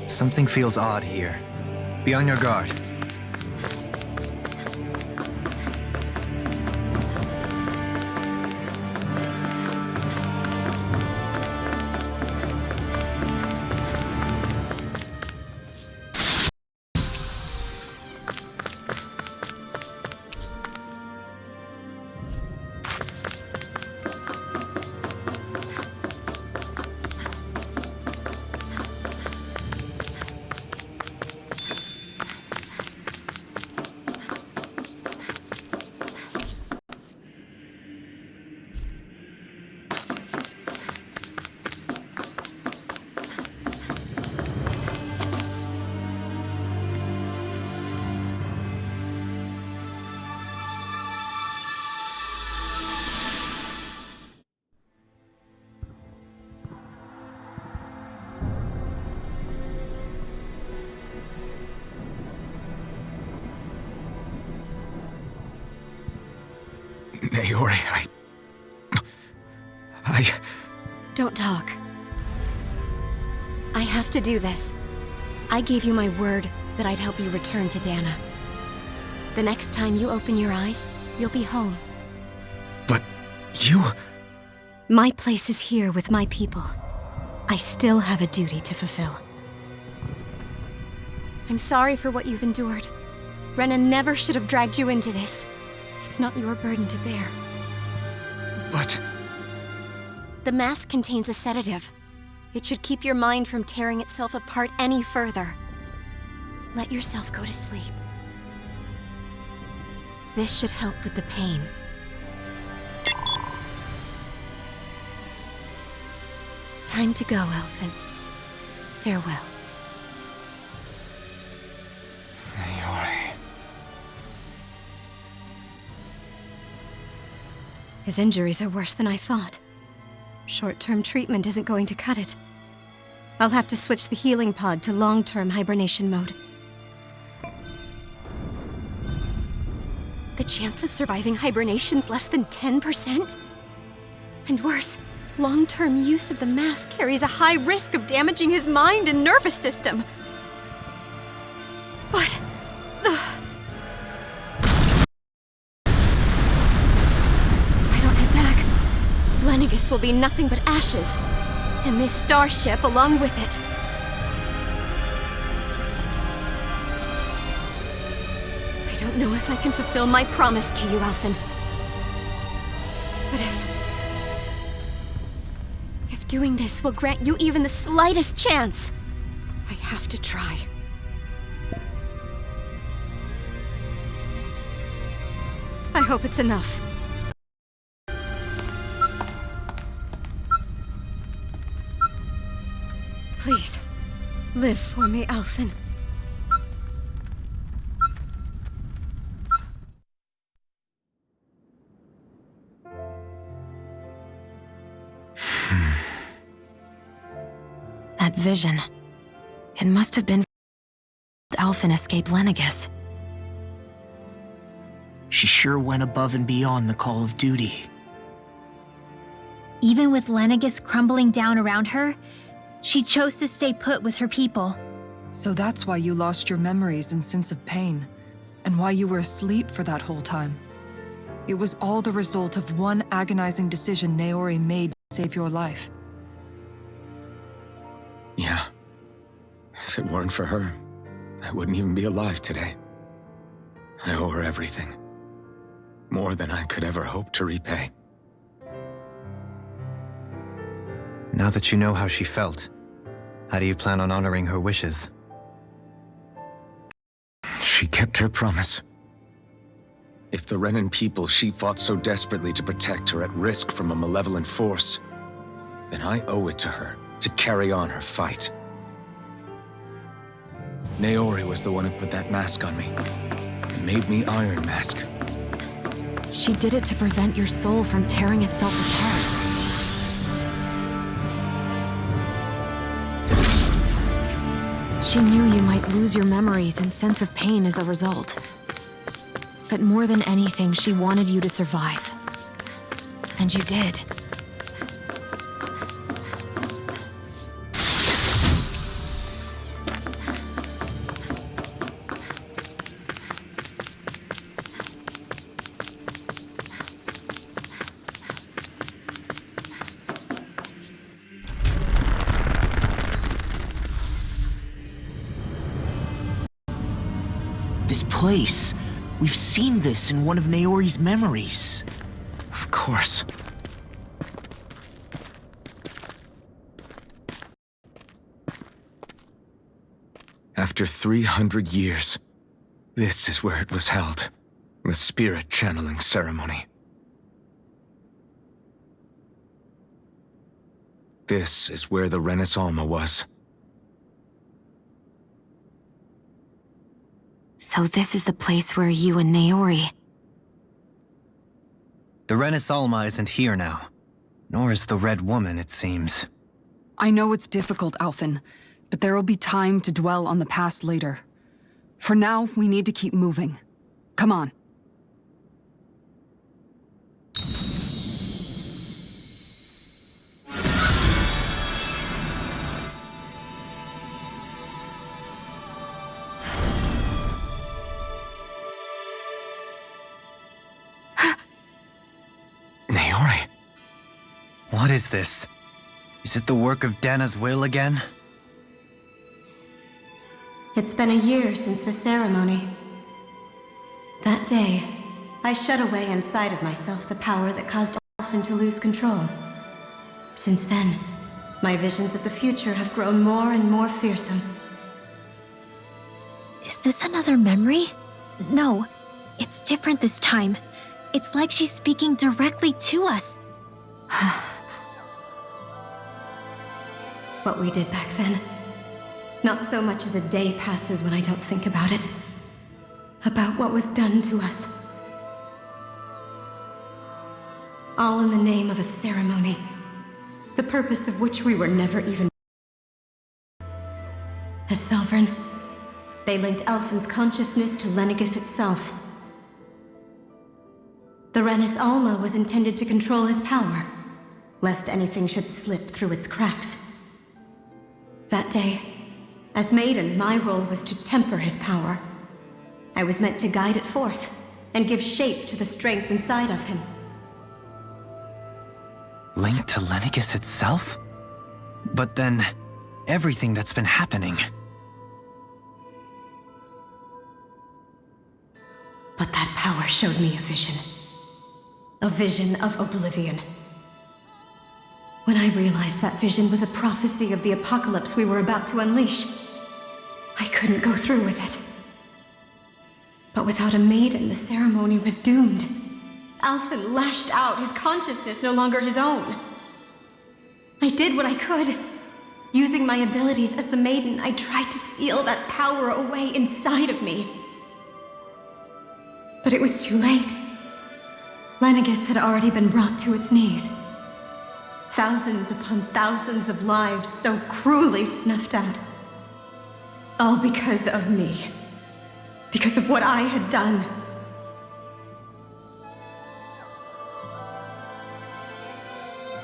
Something feels odd here. Be on your guard. Naori, Don't talk. I have to do this. I gave you my word that I'd help you return to Dana. The next time you open your eyes, you'll be home. But you... My place is here with my people. I still have a duty to fulfill. I'm sorry for what you've endured. Renan never should have dragged you into this. It's not your burden to bear. But... The mask contains a sedative. It should keep your mind from tearing itself apart any further. Let yourself go to sleep. This should help with the pain. Time to go, Elfin. Farewell. Naori... His injuries are worse than I thought. Short-term treatment isn't going to cut it. I'll have to switch the healing pod to long-term hibernation mode. The chance of surviving hibernation's less than 10%? And worse, long-term use of the mask carries a high risk of damaging his mind and nervous system. But... Lenegis will be nothing but ashes, and this starship along with it. I don't know if I can fulfill my promise to you, Elfin. But if doing this will grant you even the slightest chance, I have to try. I hope it's enough. Please, live for me, Elfin. That vision. It must have been Elfin escaped Lenegis. She sure went above and beyond the call of duty. Even with Lenegis crumbling down around her, she chose to stay put with her people. So that's why you lost your memories and sense of pain, and why you were asleep for that whole time. It was all the result of one agonizing decision Naori made to save your life. Yeah. If it weren't for her, I wouldn't even be alive today. I owe her everything. More than I could ever hope to repay. Now that you know how she felt, how do you plan on honoring her wishes? She kept her promise. If the Renan people she fought so desperately to protect are at risk from a malevolent force, then I owe it to her to carry on her fight. Naori was the one who put that mask on me, and made me Iron Mask. She did it to prevent your soul from tearing itself apart. She knew you might lose your memories and sense of pain as a result. But more than anything, she wanted you to survive. And you did. this place. We've seen this in one of Naori's memories. Of course. After 300 years, this is where it was held. The spirit channeling ceremony. This is where the Renis Alma was. So this is the place where you and Naori... The Renis Alma isn't here now. Nor is the Red Woman, it seems. I know it's difficult, Alphen, but there will be time to dwell on the past later. For now, we need to keep moving. Come on. Naori. What is this? Is it the work of Dana's will again? It's been a year since the ceremony. That day, I shut away inside of myself the power that caused Alphen to lose control. Since then, my visions of the future have grown more and more fearsome. Is this another memory? No, it's different this time. It's like she's speaking directly to us. What we did back then. Not so much as a day passes when I don't think about it. About what was done to us. All in the name of a ceremony. The purpose of which we were never even... As Sovereign, they linked Alphen's consciousness to Lenegis itself. The Renis Alma was intended to control his power, lest anything should slip through its cracks. That day, as Maiden, my role was to temper his power. I was meant to guide it forth, and give shape to the strength inside of him. Linked to Lenegis itself? But then, everything that's been happening... But that power showed me a vision. A vision of oblivion. When I realized that vision was a prophecy of the apocalypse we were about to unleash, I couldn't go through with it. But without a maiden, the ceremony was doomed. Alphen lashed out, his consciousness no longer his own. I did what I could. Using my abilities as the maiden, I tried to seal that power away inside of me. But it was too late. Lenegis had already been brought to its knees. Thousands upon thousands of lives so cruelly snuffed out. All because of me. Because of what I had done.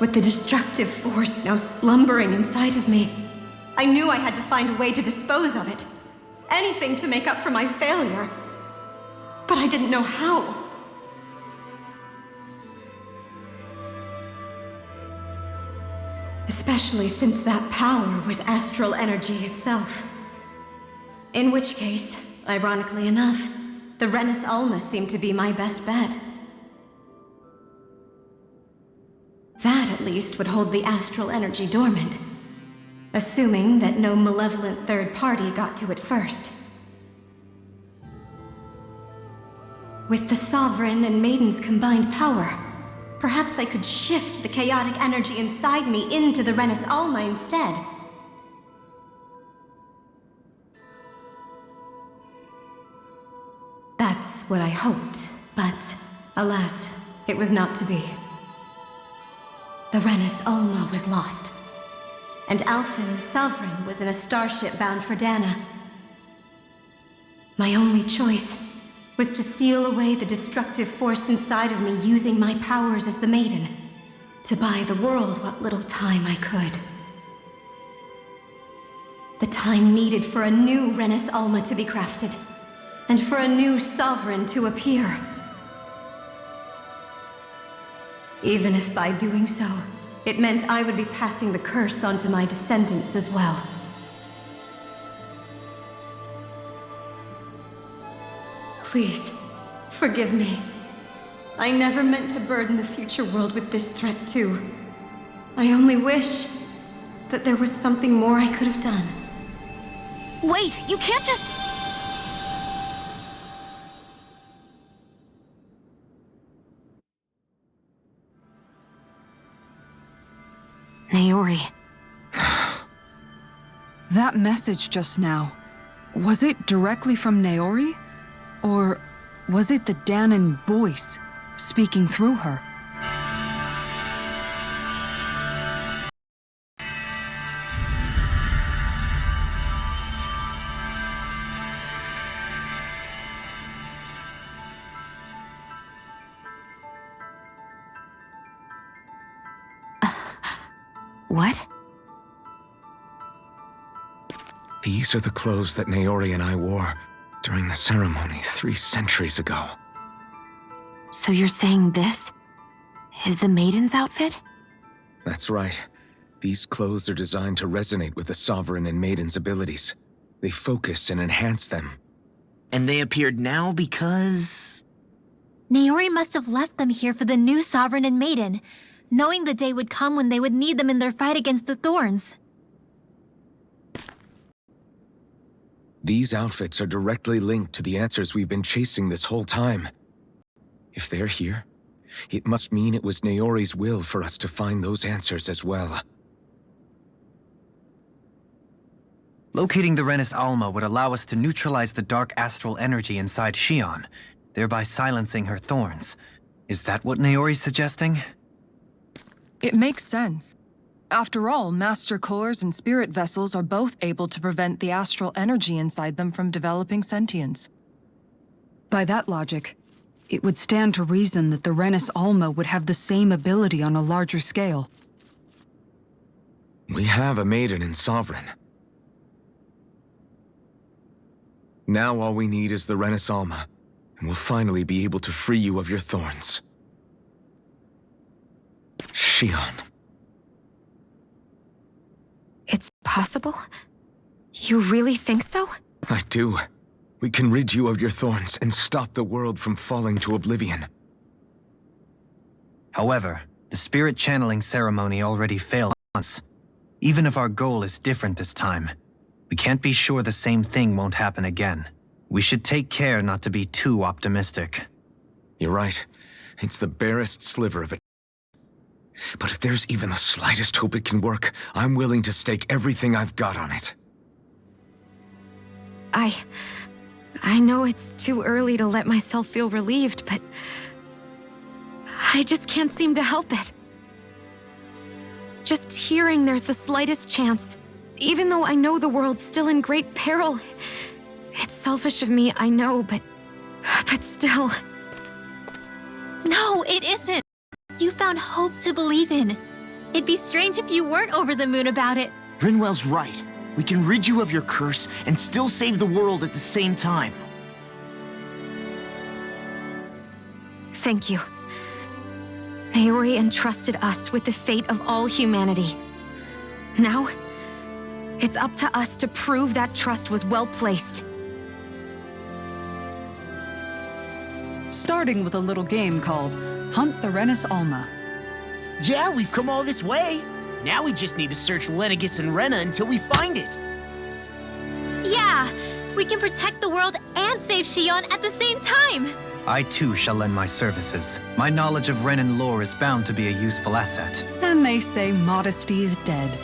With the destructive force now slumbering inside of me, I knew I had to find a way to dispose of it. Anything to make up for my failure. But I didn't know how. Especially since that power was astral energy itself. In which case, ironically enough, the Renis Alma seemed to be my best bet. That, at least, would hold the astral energy dormant. Assuming that no malevolent third party got to it first. With the Sovereign and Maiden's combined power, perhaps I could shift the chaotic energy inside me into the Renis Alma instead. That's what I hoped, but alas, it was not to be. The Renis Alma was lost, and Alphen, the Sovereign, was in a starship bound for Dana. My only choice was to seal away the destructive force inside of me using my powers as the Maiden, to buy the world what little time I could. The time needed for a new Renis Alma to be crafted, and for a new Sovereign to appear. Even if by doing so, it meant I would be passing the curse on to my descendants as well. Please, forgive me. I never meant to burden the future world with this threat too. I only wish that there was something more I could have done. Wait, you can't just... Naori. That message just now, was it directly from Naori? Or was it the Dahnan voice speaking through her? What? These are the clothes that Naori and I wore during the ceremony 3 centuries ago. So you're saying this is the Maiden's outfit? That's right. These clothes are designed to resonate with the Sovereign and Maiden's abilities. They focus and enhance them. And they appeared now because... Naori must have left them here for the new Sovereign and Maiden, knowing the day would come when they would need them in their fight against the Thorns. These outfits are directly linked to the answers we've been chasing this whole time. If they're here, it must mean it was Naori's will for us to find those answers as well. Locating the Renis Alma would allow us to neutralize the dark astral energy inside Shion, thereby silencing her thorns. Is that what Naori's suggesting? It makes sense. After all, Master Cores and Spirit Vessels are both able to prevent the astral energy inside them from developing sentience. By that logic, it would stand to reason that the Renis Alma would have the same ability on a larger scale. We have a Maiden and Sovereign. Now all we need is the Renis Alma, and we'll finally be able to free you of your thorns. Shion. It's possible? You really think so? I do. We can rid you of your thorns and stop the world from falling to oblivion. However, the spirit channeling ceremony already failed once. Even if our goal is different this time, we can't be sure the same thing won't happen again. We should take care not to be too optimistic. You're right. It's the barest sliver of it. But if there's even the slightest hope it can work, I'm willing to stake everything I've got on it. I know it's too early to let myself feel relieved, but I just can't seem to help it. Just hearing there's the slightest chance, even though I know the world's still in great peril. It's selfish of me, I know, but still. No, it isn't! You found hope to believe in. It'd be strange if you weren't over the moon about it. Rinwell's right. We can rid you of your curse and still save the world at the same time. Thank you. Naori entrusted us with the fate of all humanity. Now, it's up to us to prove that trust was well placed. Starting with a little game called Hunt the Renis Alma. Yeah, we've come all this way. Now we just need to search Lenegis and Rena until we find it. Yeah! We can protect the world and save Shion at the same time! I too shall lend my services. My knowledge of Renan lore is bound to be a useful asset. And they say modesty is dead.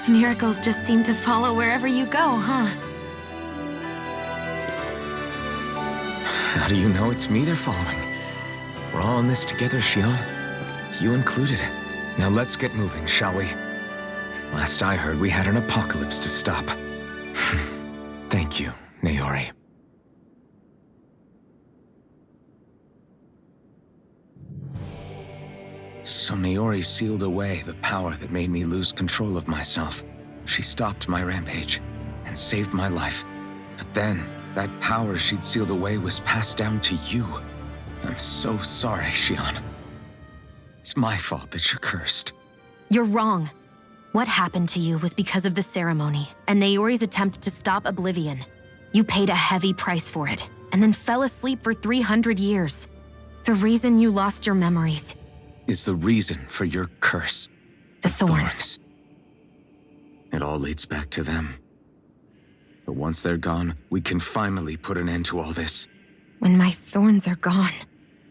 Miracles just seem to follow wherever you go, huh? How do you know it's me they're following? We're all in this together, Shion. You included. Now let's get moving, shall we? Last I heard, we had an apocalypse to stop. Thank you, Naori. So Naori sealed away the power that made me lose control of myself. She stopped my rampage and saved my life. But then, that power she'd sealed away was passed down to you. I'm so sorry, Shion. It's my fault that you're cursed. You're wrong. What happened to you was because of the ceremony and Naori's attempt to stop Oblivion. You paid a heavy price for it, and then fell asleep for 300 years. The reason you lost your memories. Is the reason for your curse. The thorns. It all leads back to them. But once they're gone, we can finally put an end to all this. When my thorns are gone,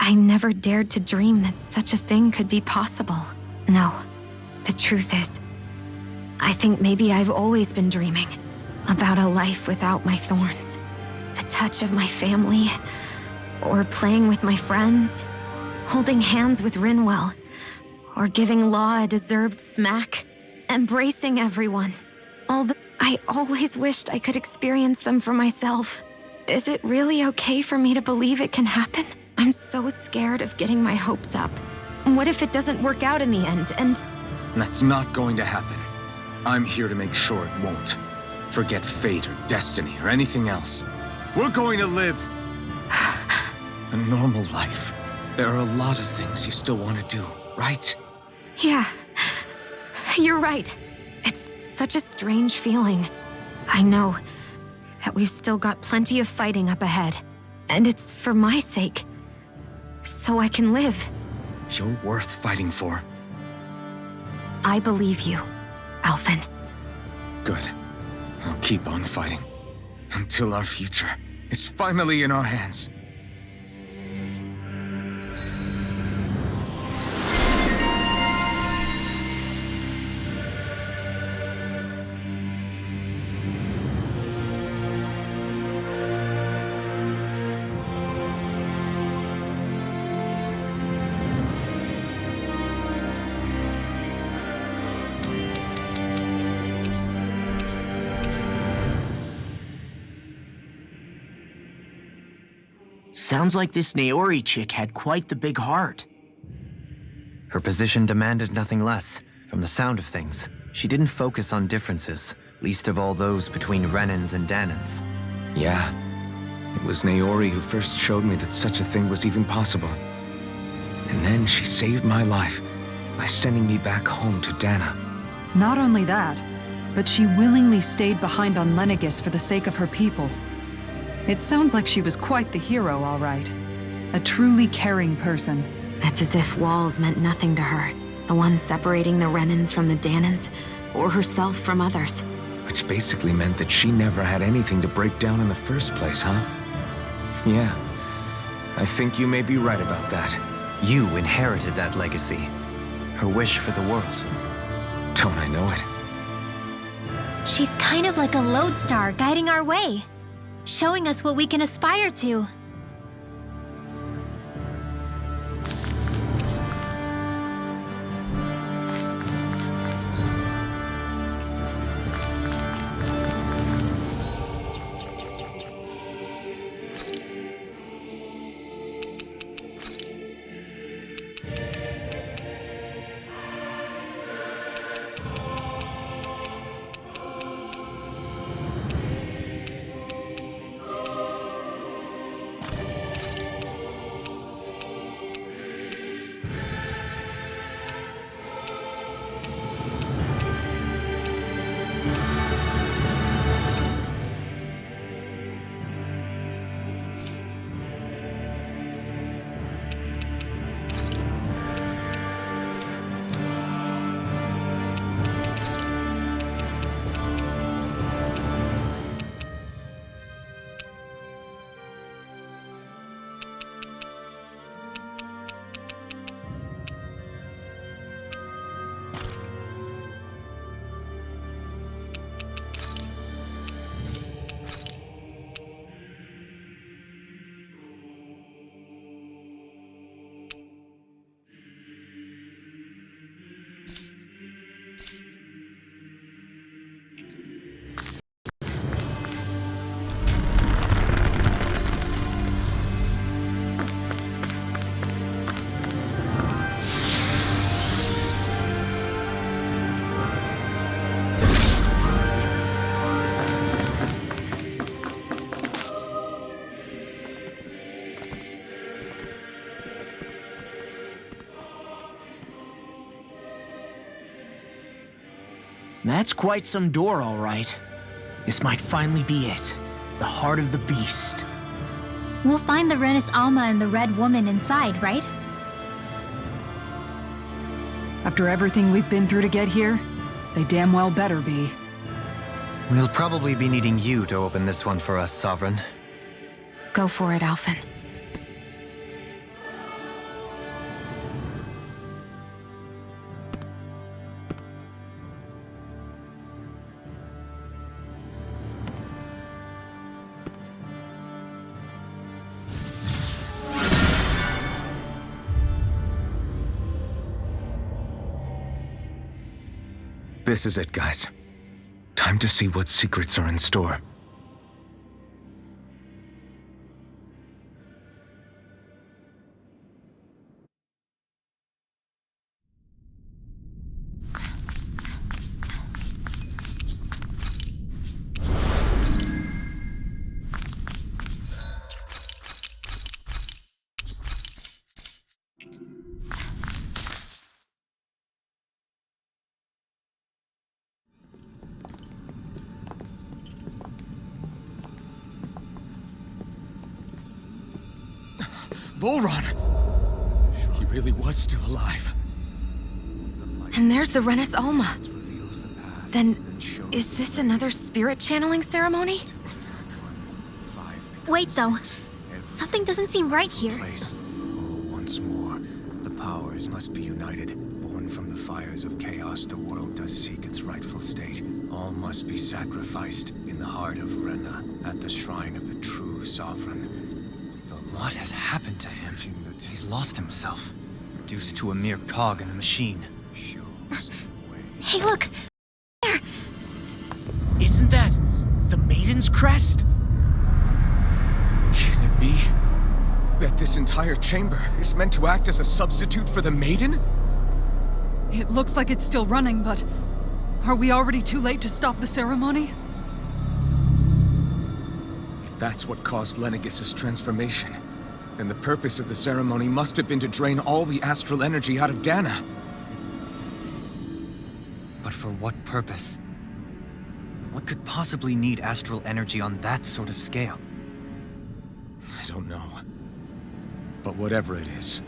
I never dared to dream that such a thing could be possible. No, the truth is, I think maybe I've always been dreaming about a life without my thorns. The touch of my family, or playing with my friends, holding hands with Rinwell, or giving Law a deserved smack, embracing everyone. I always wished I could experience them for myself. Is it really okay for me to believe it can happen? I'm so scared of getting my hopes up. What if it doesn't work out in the end, and... That's not going to happen. I'm here to make sure it won't. Forget fate or destiny or anything else. We're going to live a normal life. There are a lot of things you still want to do, right? Yeah, you're right. It's such a strange feeling. I know that we've still got plenty of fighting up ahead, and it's for my sake, so I can live. You're worth fighting for. I believe you, Alphen. Good. I'll keep on fighting. Until our future is finally in our hands. Sounds like this Naori chick had quite the big heart. Her position demanded nothing less. From the sound of things, she didn't focus on differences, least of all those between Renans and Danans. Yeah. It was Naori who first showed me that such a thing was even possible. And then she saved my life by sending me back home to Dana. Not only that, but she willingly stayed behind on Lenegis for the sake of her people. It sounds like she was quite the hero, all right. A truly caring person. It's as if walls meant nothing to her. The ones separating the Renans from the Danans, or herself from others. Which basically meant that she never had anything to break down in the first place, huh? Yeah. I think you may be right about that. You inherited that legacy. Her wish for the world. Don't I know it? She's kind of like a lodestar guiding our way, showing us what we can aspire to. That's quite some door, all right. This might finally be it. The heart of the beast. We'll find the Renis Alma and the Red Woman inside, right? After everything we've been through to get here, they damn well better be. We'll probably be needing you to open this one for us, Sovereign. Go for it, Alphen. This is it, guys. Time to see what secrets are in store. Volron! He really was still alive. And there's the Renis Alma. Then, is this another spirit channeling ceremony? Wait, though. Something doesn't seem right here. Place. Oh, once more, the powers must be united. Born from the fires of chaos, the world does seek its rightful state. All must be sacrificed in the heart of Rena, at the shrine of the true sovereign. What has happened to him? He's lost himself, reduced to a mere cog in a machine. Hey, look! Isn't that the Maiden's crest? Can it be that this entire chamber is meant to act as a substitute for the Maiden? It looks like it's still running, but are we already too late to stop the ceremony? If that's what caused Lenegis' transformation, then the purpose of the ceremony must have been to drain all the astral energy out of Dana. But for what purpose? What could possibly need astral energy on that sort of scale? I don't know. But whatever it is,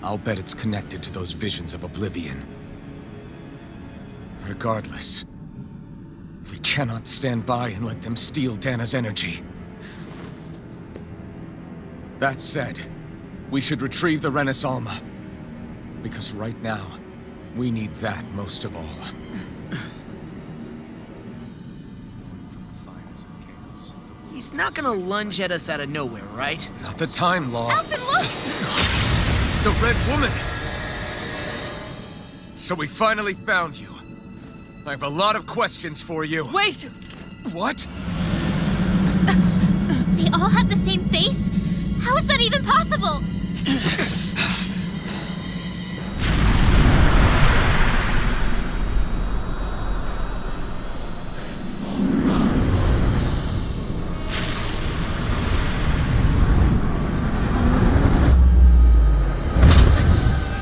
I'll bet it's connected to those visions of oblivion. Regardless, we cannot stand by and let them steal Dana's energy. That said, we should retrieve the Renis Alma. Because right now, we need that most of all. He's not gonna lunge at us out of nowhere, right? Not the time, Law. Alphen, look! The Red Woman! So we finally found you. I have a lot of questions for you. Wait! What? They all have the same face? How is that even possible?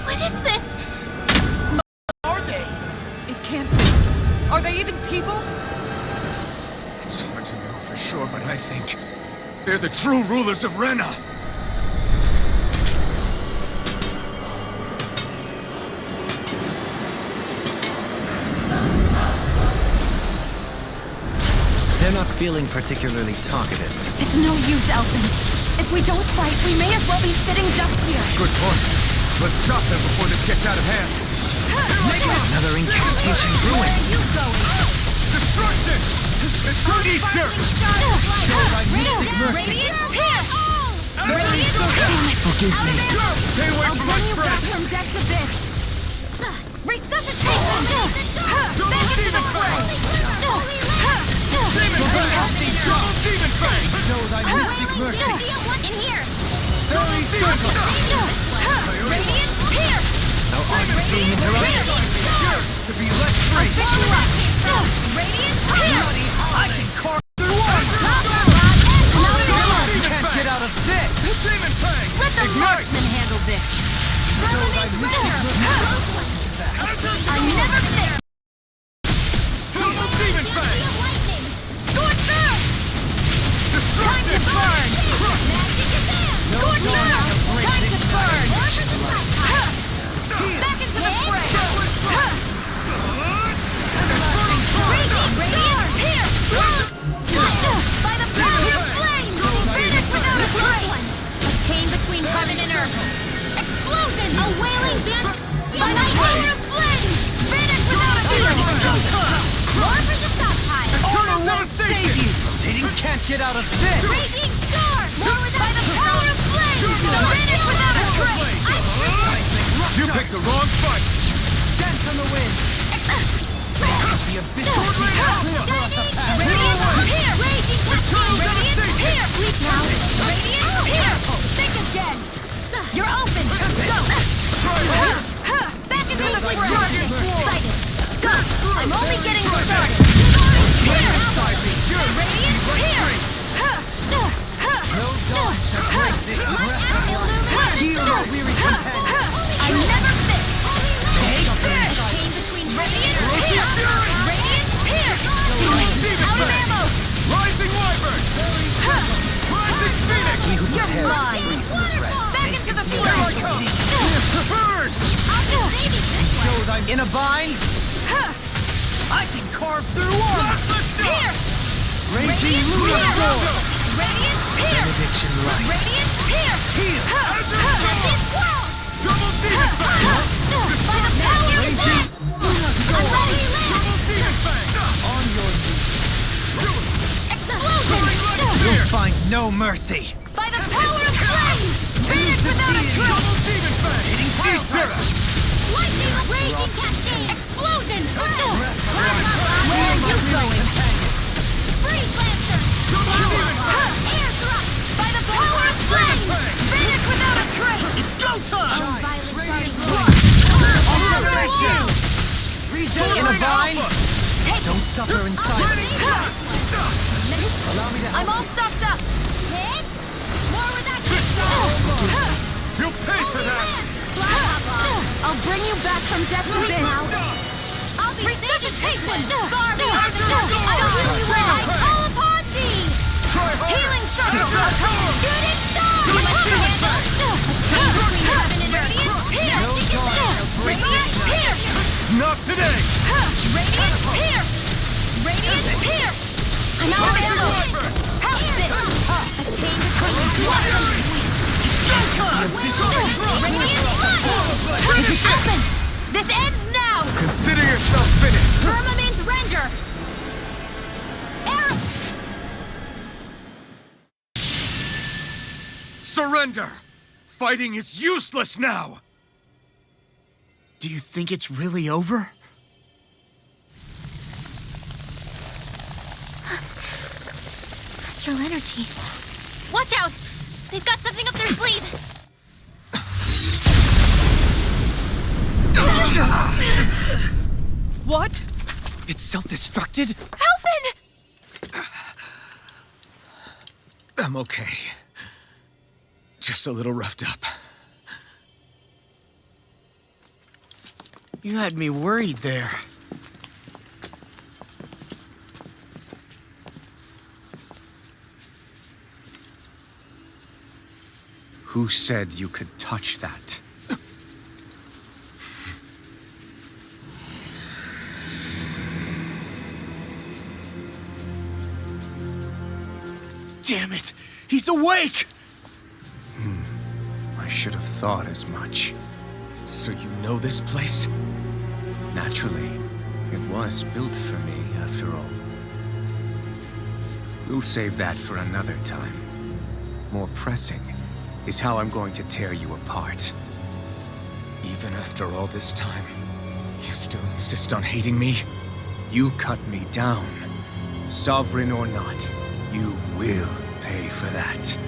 What is this? Are they? It can't be. Are they even people? It's hard to know for sure, but I think they're the true rulers of Rena. They're not feeling particularly talkative. It's no use, Alphen. If we don't fight, we may as well be sitting ducks here. Good point. Let's stop them before this gets out of hand. Another incantation ruined. Destruction! It's good Easter! Forgive me. Stay away from my friend! From deck to this. Resuscitation! Demon Fang! Demon Fang! Know thy mystic mercy. In here! Very simple! Radiant, here! Thou art being interrupted. To be let free! Pick you up! Radiant, here! I can carve through one! Can't get out of this. Demon Fang! Let the Ignite! marksman handle this! I'm never there! without a fit! Raging storm! More by the power of flame! Finish without a trace! You picked the wrong fight! Dent on the wind! The abyss Radiant here! Raging cascade! Radiant here! Sleep now! Radiant here! Think again! You're open! Go! Back into the blink! Excited! Go! I'm only getting started! Here! Radiant here! I never fit! Take this! Radiant here! Radiant here! Out of ammo! Rising Wyvern! Rising Phoenix! You're mine! Back into the floor! Burn! shows I'm in a bind? I can carve through armor! Here! Raging Lunasaur! Radiant here! Benediction light. Radiant here! Heal! Captain Squall! Double Demon Fang! By the power of that! I'm ready! On your Explosion! You'll find no mercy! By the power of flames! Finish without a trace! Double Demon Fang! Hitting Terra! Lightning raging cascade! Explosion! Where are you going? Freeze Lancer! Air thrust! By the power of flames! Finish without a trace! It's go time! In a bind? Don't suffer in silence. I'm all stuffed up! More with that You'll pay for that! I'll bring you back from death's abyss! I'll be resuscitation! I don't really well! I call upon thee! Healing circle! Shooting star! Radiant pierce! Radiant pierce! Not today! Radiant pierce! Radiant pierce! I'm out of ammo! House this! A chain between weapons! Radiant blood! Open! This ends now! Consider yourself finished! Firmament render! Arrow! Surrender! Fighting is useless now! Do you think it's really over? Astral energy. Watch out! They've got something up their sleeve! What? It's self-destructed? Alphen! I'm okay. Just a little roughed up. You had me worried there. Who said you could touch that? Damn it! He's awake! I should have thought as much. So you know this place? Naturally, it was built for me, after all. We'll save that for another time. More pressing is how I'm going to tear you apart. Even after all this time, you still insist on hating me? You cut me down. Sovereign or not, you will pay for that.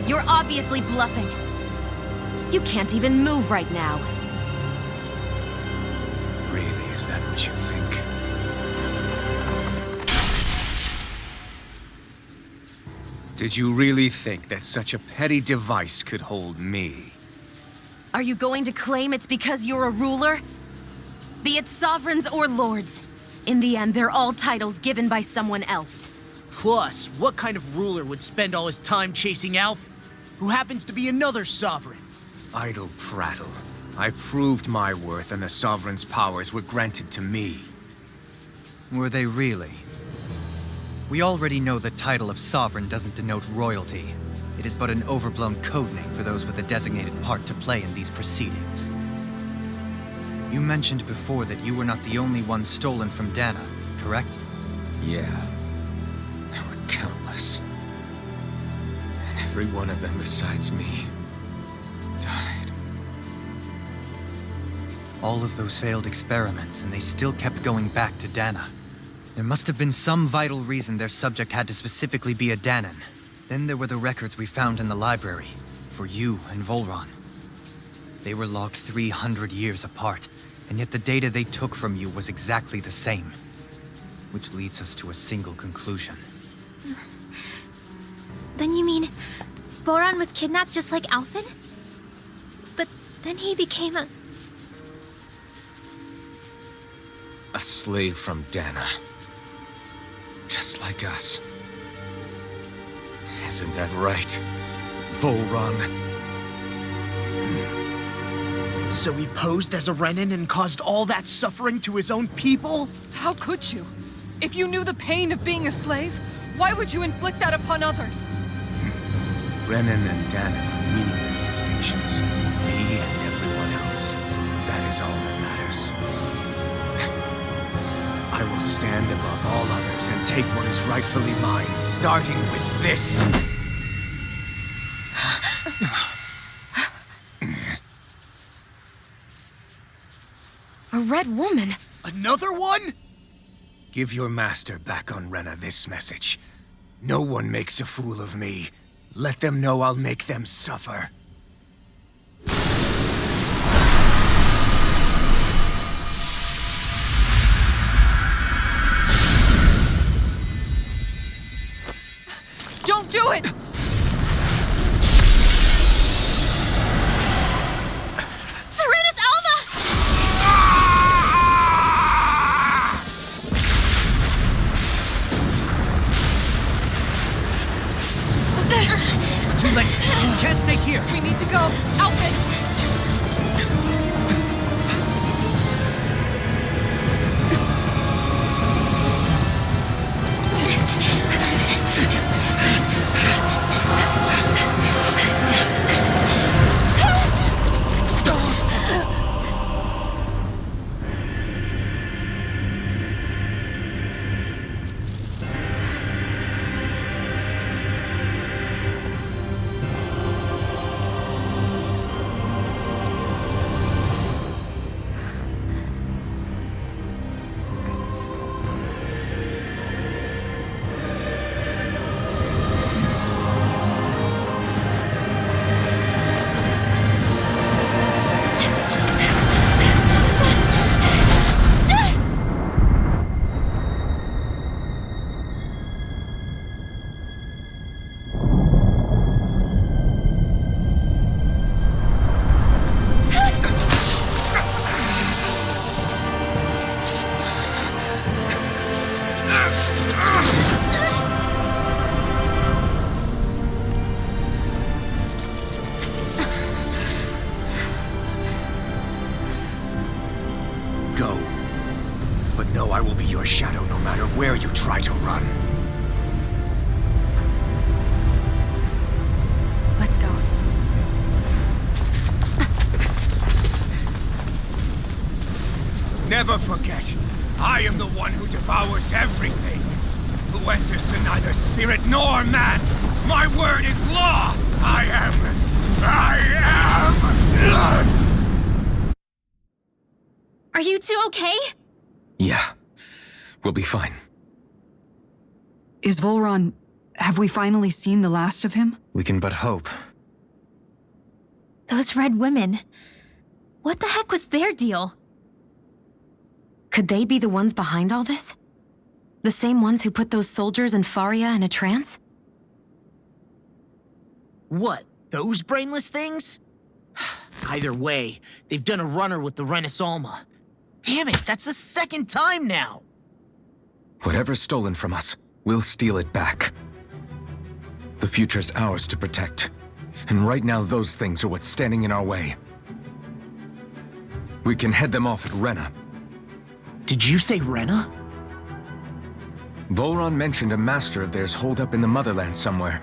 You're obviously bluffing. You can't even move right now. Really, is that what you think? Did you really think that such a petty device could hold me? Are you going to claim it's because you're a ruler? Be it sovereigns or lords. In the end, they're all titles given by someone else. Plus, what kind of ruler would spend all his time chasing Alf, who happens to be another sovereign? Idle prattle. I proved my worth and the Sovereign's powers were granted to me. Were they really? We already know the title of Sovereign doesn't denote royalty. It is but an overblown codename for those with a designated part to play in these proceedings. You mentioned before that you were not the only one stolen from Dana, correct? Yeah. There were countless. And every one of them besides me died. All of those failed experiments, and they still kept going back to Dana. There must have been some vital reason their subject had to specifically be a Danan. Then there were the records we found in the library, for you and Volron. They were logged 300 years apart, and yet the data they took from you was exactly the same. Which leads us to a single conclusion. Then you mean Voron was kidnapped just like Alphen? But then he became a slave from Dana. Just like us. Isn't that right, Volron? So he posed as a Renan and caused all that suffering to his own people? How could you? If you knew the pain of being a slave, why would you inflict that upon others? Renan and Dana are meaningless distinctions. Me and everyone else. That is all that matters. I will stand above all others and take what is rightfully mine, starting with this. A red woman? Another one? Give your master back on Rena this message. No one makes a fool of me. Let them know I'll make them suffer. Don't do it! Serenus Alva! It's too late. You can't stay here. We need to go. Alphen! Go. But know I will be your shadow no matter where you try to run. Let's go. Never forget, I am the one who devours everything. Who answers to neither spirit nor man. My word is law. I am. Are you two okay? Yeah. We'll be fine. Is Volron... Have we finally seen the last of him? We can but hope. Those red women. What the heck was their deal? Could they be the ones behind all this? The same ones who put those soldiers in Faria in a trance? What, those brainless things? Either way, they've done a runner with the Renis Alma. Damn it, that's the second time now! Whatever's stolen from us, we'll steal it back. The future's ours to protect. And right now, those things are what's standing in our way. We can head them off at Rena. Did you say Rena? Volron mentioned a master of theirs holed up in the motherland somewhere.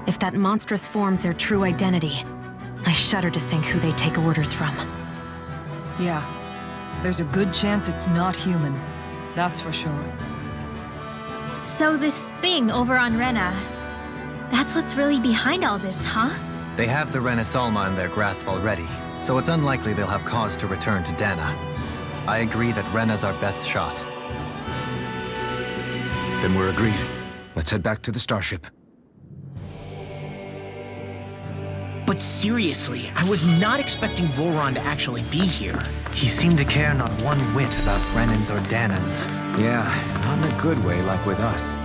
If that monstrous form's their true identity, I shudder to think who they take orders from. Yeah. There's a good chance it's not human. That's for sure. So this thing over on Rena, that's what's really behind all this, huh? They have the Renis Alma in their grasp already, so it's unlikely they'll have cause to return to Dana. I agree that Rena's our best shot. Then we're agreed. Let's head back to the starship. But seriously, I was not expecting Volron to actually be here. He seemed to care not one whit about Renans or Danans. Yeah, not in a good way like with us.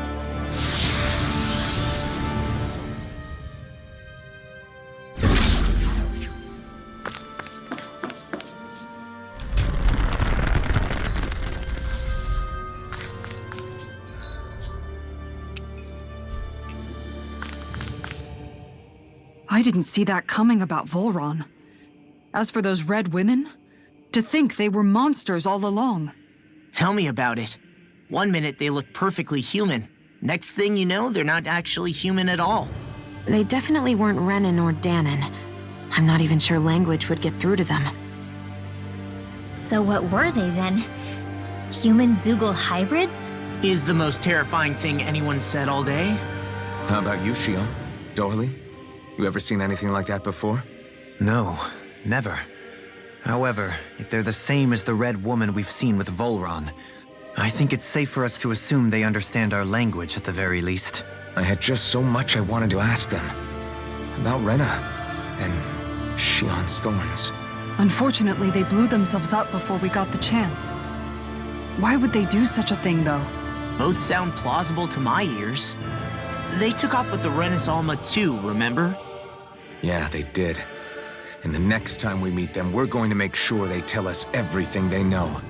I didn't see that coming about Volron. As for those red women, to think they were monsters all along. Tell me about it. One minute they look perfectly human. Next thing you know, they're not actually human at all. They definitely weren't Renan or Danan. I'm not even sure language would get through to them. So what were they then? Human Zoogle hybrids? Is the most terrifying thing anyone said all day. How about you, Shion? Doherly? You ever seen anything like that before? No, never. However, if they're the same as the Red Woman we've seen with Volron, I think it's safe for us to assume they understand our language at the very least. I had just so much I wanted to ask them. About Rena and Shion's thorns. Unfortunately, they blew themselves up before we got the chance. Why would they do such a thing, though? Both sound plausible to my ears. They took off with the Renis Alma too, remember? Yeah, they did. And the next time we meet them, we're going to make sure they tell us everything they know.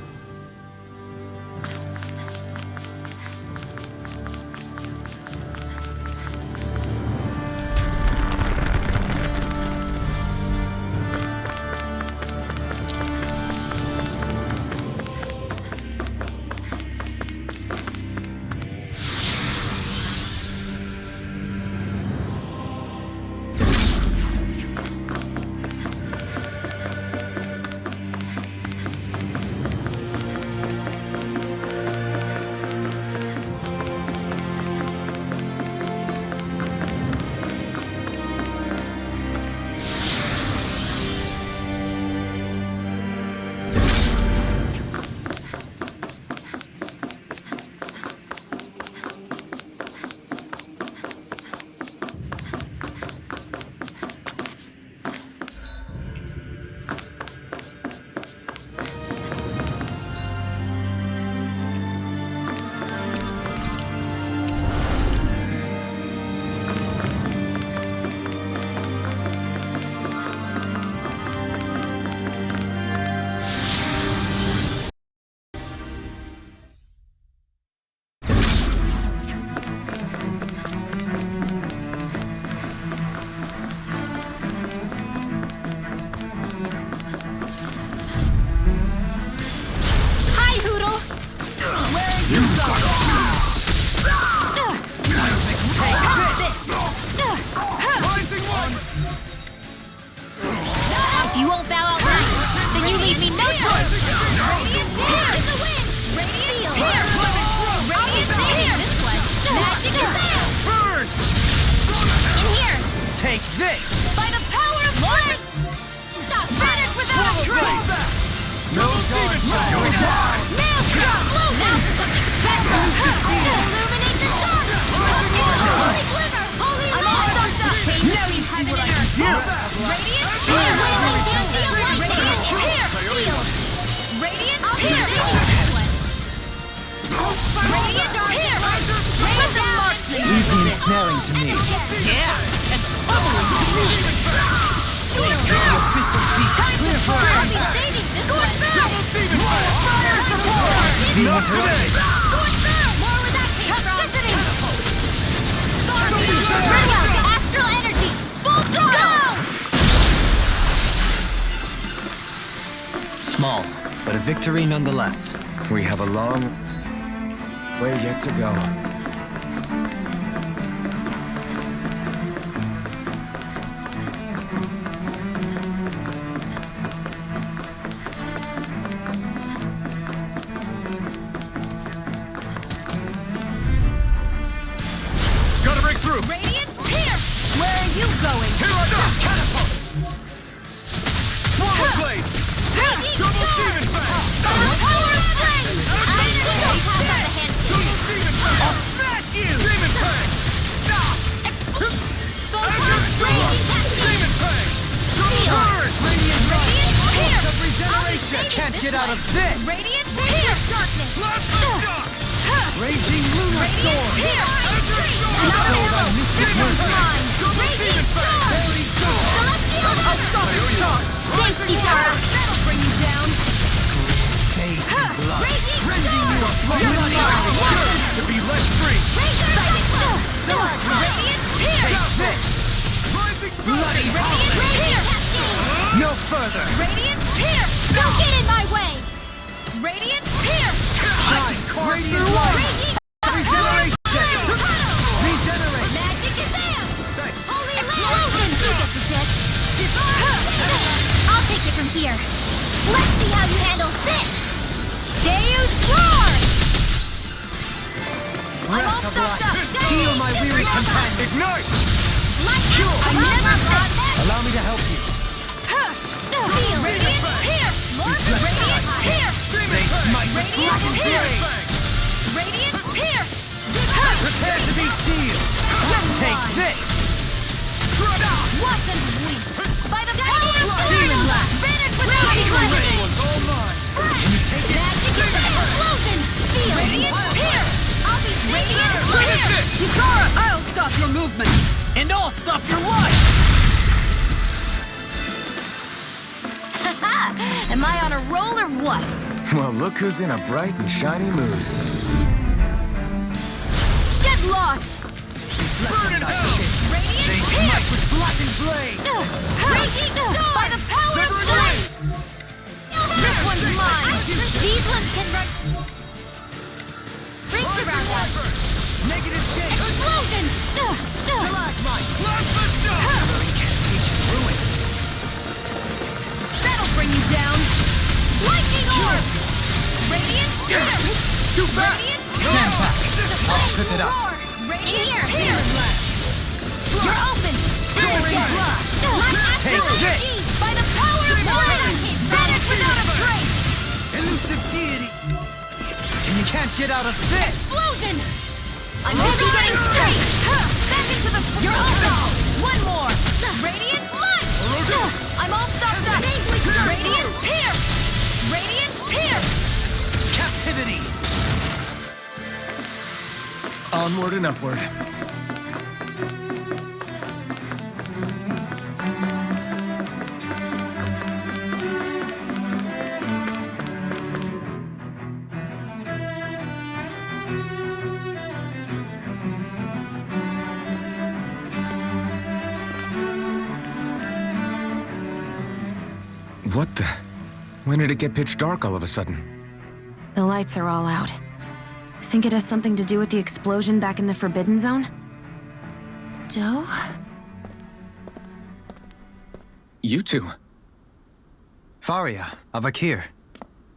Ensnaring to me. Yeah! Astral energy! Full throttle! Small, but a victory nonetheless. We have a long way yet to go. Radiant Pierce! Another arrow! Riven's mine! Radiant Storm! Celestial I'll stop your charge! Thanks, Kisara! That'll bring you down! Radiant Storm! To be less free! Radiant Pierce! Bloody Radiant Pierce! No further! Radiant Pierce! Don't get in my way! Radiant Pierce! Shine! Radiant light! Radiant Regeneration! Regenerate! Magic Kazam! Holy Explosion! You get the gist. I'll take it from here. Let's see how you handle this! Deus Roar! I'm all stocked up! Heal my weary companion! Ignite! I'm never done! Allow me to help you. Feel Radiant Pierce! Radiant Pierce! Radiant Pierce! Radiant Pierce! Prepare to be sealed! Take this! Wasn't weak! By the power of Flame! Finish without any question! All mine! Magic Explosion! Feel Radiant Pierce! I'll be Radiant Clear! Kisara, I'll stop your movement! And I'll stop your life! Am I on a roll or what? Well, look who's in a bright and shiny mood. Get lost! Burn in hell! Radiant Pierce! with blackened blade! Raging Storm! By the power of Flame! This one's mine! These ones can run... Rings around us! Negative gate! Explosion! Stalagmite! Plasma stone! That'll bring you down! Lightning Orb! Radiant Pierce! Too fast! Radiant Stand Pierce! back! I'll trip it up! Radiant Pierce! You're open! Soaring blast! Take this! By the power of Flame! Vanish without a trace! Elusive deity! And you can't get out of this! Explosion! I'm busy getting straight! Back into the... You're open! One more! Radiant Light! I'm all stocked up! Radiant Pierce! Radiant Pierce! Captivity! Onward and upward. What the? When did it get pitch dark all of a sudden? The lights are all out. Think it has something to do with the explosion back in the Forbidden Zone? Doe? You two. Faria, Avakir.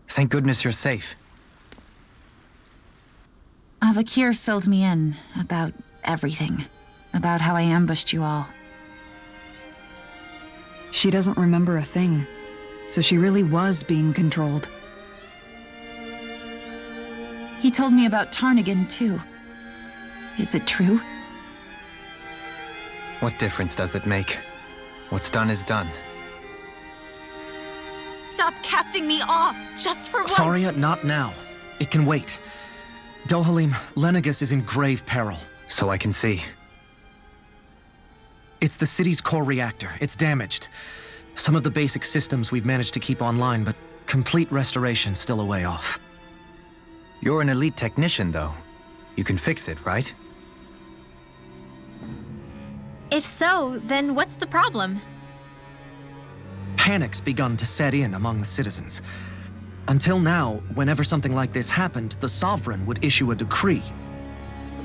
Thank goodness you're safe. Avakir filled me in about everything. About how I ambushed you all. She doesn't remember a thing, so she really was being controlled. He told me about Tarnigan, too. Is it true? What difference does it make? What's done is done. Stop casting me off, just for once! Faria, not now. It can wait. Dohalim, Lenegus is in grave peril. So I can see. It's the city's core reactor. It's damaged. Some of the basic systems we've managed to keep online, but complete restoration's still a way off. You're an elite technician, though. You can fix it, right? If so, then what's the problem? Panic's begun to set in among the citizens. Until now, whenever something like this happened, the Sovereign would issue a decree.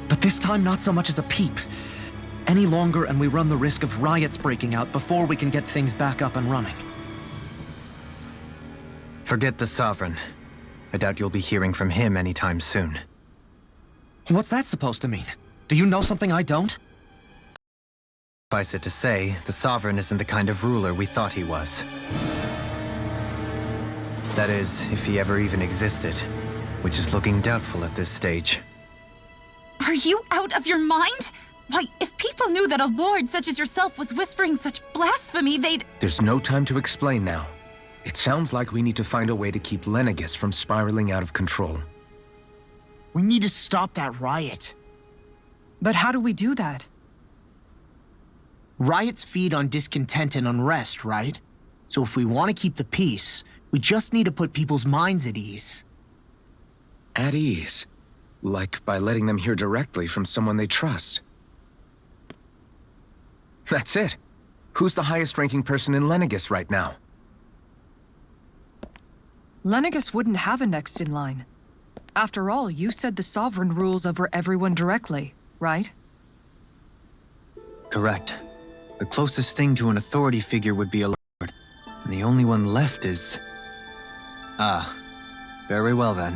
But this time, not so much as a peep. Any longer and we run the risk of riots breaking out before we can get things back up and running. Forget the Sovereign. I doubt you'll be hearing from him anytime soon. What's that supposed to mean? Do you know something I don't? Suffice it to say, the Sovereign isn't the kind of ruler we thought he was. That is, if he ever even existed, which is looking doubtful at this stage. Are you out of your mind? Why, if people knew that a lord such as yourself was whispering such blasphemy, they'd... There's no time to explain now. It sounds like we need to find a way to keep Lenegus from spiraling out of control. We need to stop that riot. But how do we do that? Riots feed on discontent and unrest, right? So if we want to keep the peace, we just need to put people's minds at ease. At ease? Like by letting them hear directly from someone they trust. That's it. Who's the highest-ranking person in Lenegis right now? Lenegis wouldn't have a next in line. After all, you said the Sovereign rules over everyone directly, right? Correct. The closest thing to an authority figure would be a lord. And the only one left is... Ah. Very well then.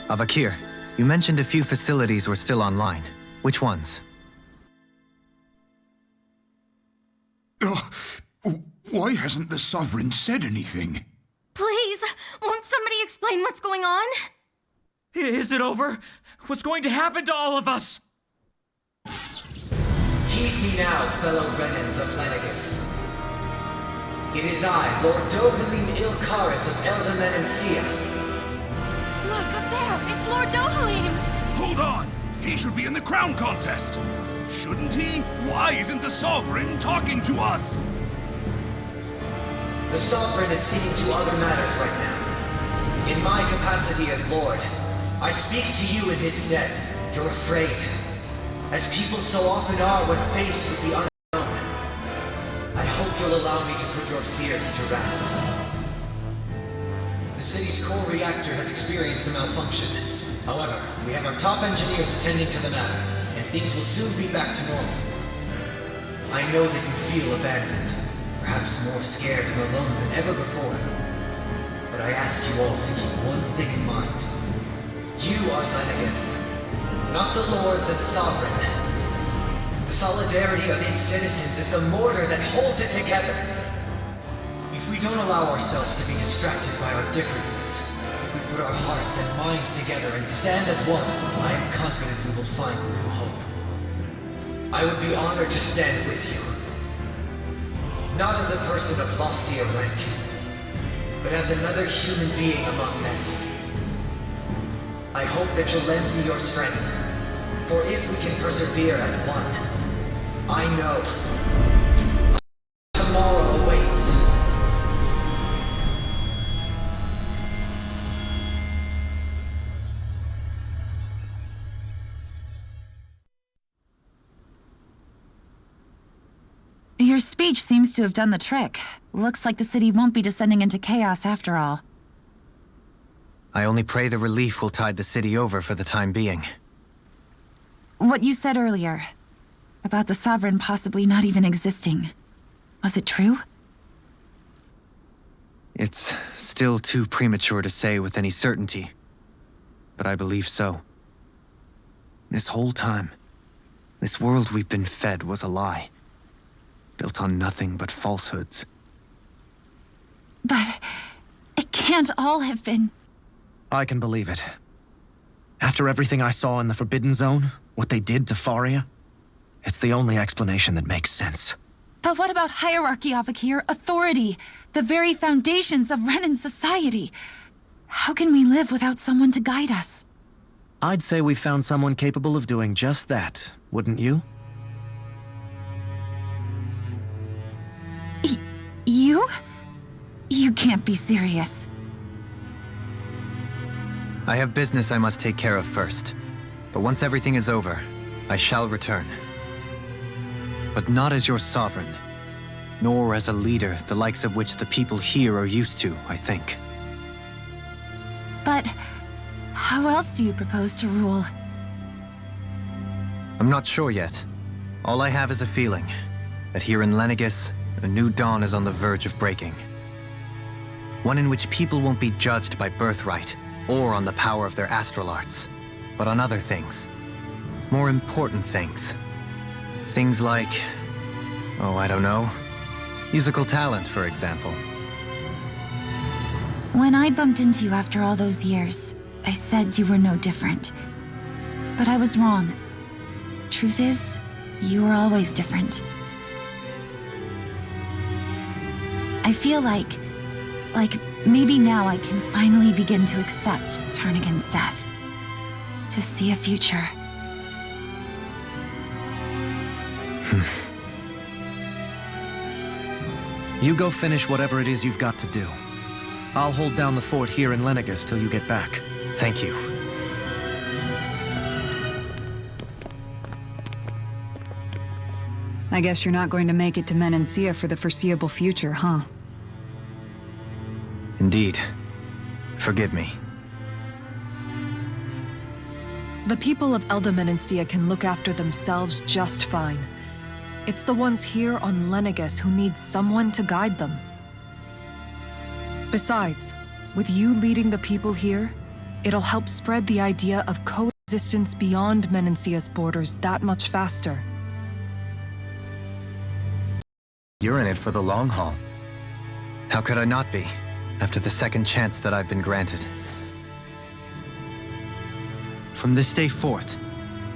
Avakir, you mentioned a few facilities were still online. Which ones? Why hasn't the Sovereign said anything? Please, won't somebody explain what's going on? Is it over? What's going to happen to all of us? Heed me now, fellow Renans of Lenegis. It is I, Lord Dohalim Ilkaris of Eldaman and Sia. Look, up there! It's Lord Dohalim! Hold on! He should be in the crown contest! Shouldn't he? Why isn't the Sovereign talking to us? The Sovereign is seeing to other matters right now. In my capacity as Lord, I speak to you in his stead. You're afraid. As people so often are when faced with the unknown. I hope you'll allow me to put your fears to rest. The city's core reactor has experienced a malfunction. However, we have our top engineers attending to the matter, and things will soon be back to normal. I know that you feel abandoned, perhaps more scared and alone than ever before. But I ask you all to keep one thing in mind. You are Lenegis, not the Lords and Sovereign. The solidarity of its citizens is the mortar that holds it together. If we don't allow ourselves to be distracted by our differences, if we put our hearts and minds together and stand as one, I am confident we will find new hope. I would be honored to stand with you. Not as a person of loftier rank, but as another human being among many. I hope that you'll lend me your strength, for if we can persevere as one, I know tomorrow awaits. Your speech seems to have done the trick. Looks like the city won't be descending into chaos after all. I only pray the relief will tide the city over for the time being. What you said earlier, about the Sovereign possibly not even existing, was it true? It's still too premature to say with any certainty, but I believe so. This whole time, this world we've been fed was a lie, built on nothing but falsehoods. But it can't all have been... I can believe it. After everything I saw in the Forbidden Zone, what they did to Faria, it's the only explanation that makes sense. But what about hierarchy, Avakir? Authority? The very foundations of Renan society? How can we live without someone to guide us? I'd say we found someone capable of doing just that, wouldn't you? You? You can't be serious. I have business I must take care of first. But once everything is over, I shall return. But not as your sovereign, nor as a leader the likes of which the people here are used to, I think. But how else do you propose to rule? I'm not sure yet. All I have is a feeling that here in Lenegis, a new dawn is on the verge of breaking. One in which people won't be judged by birthright or on the power of their astral arts, but on other things. More important things. Things like, oh, I don't know, musical talent, for example. When I bumped into you after all those years, I said you were no different. But I was wrong. Truth is, you were always different. I feel like maybe now I can finally begin to accept Tarnigan's death. to see a future. You go finish whatever it is you've got to do. I'll hold down the fort here in Lenegus till you get back. Thank you. I guess you're not going to make it to Menancia for the foreseeable future, huh? Indeed. Forgive me. The people of Elda Menancia can look after themselves just fine. It's the ones here on Lenegus who need someone to guide them. Besides, with you leading the people here, it'll help spread the idea of coexistence beyond Menancia's borders that much faster. You're in it for the long haul. How could I not be, after the second chance that I've been granted? From this day forth,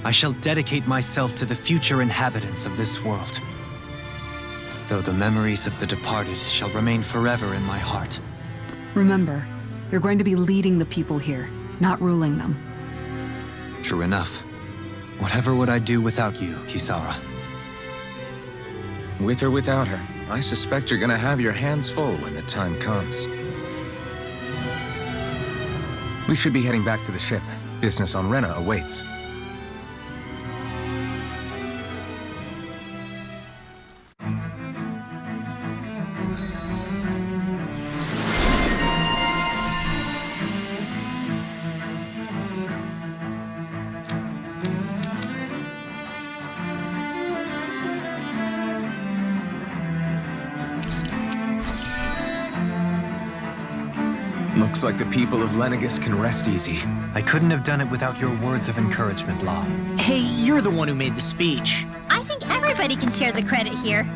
I shall dedicate myself to the future inhabitants of this world. Though the memories of the departed shall remain forever in my heart. Remember, you're going to be leading the people here, not ruling them. True enough. Whatever would I do without you, Kisara? With or without her, I suspect you're gonna have your hands full when the time comes. We should be heading back to the ship. Business on Rena awaits. Looks like the people of Lenegus can rest easy. I couldn't have done it without your words of encouragement, Law. Hey, you're the one who made the speech. I think everybody can share the credit here.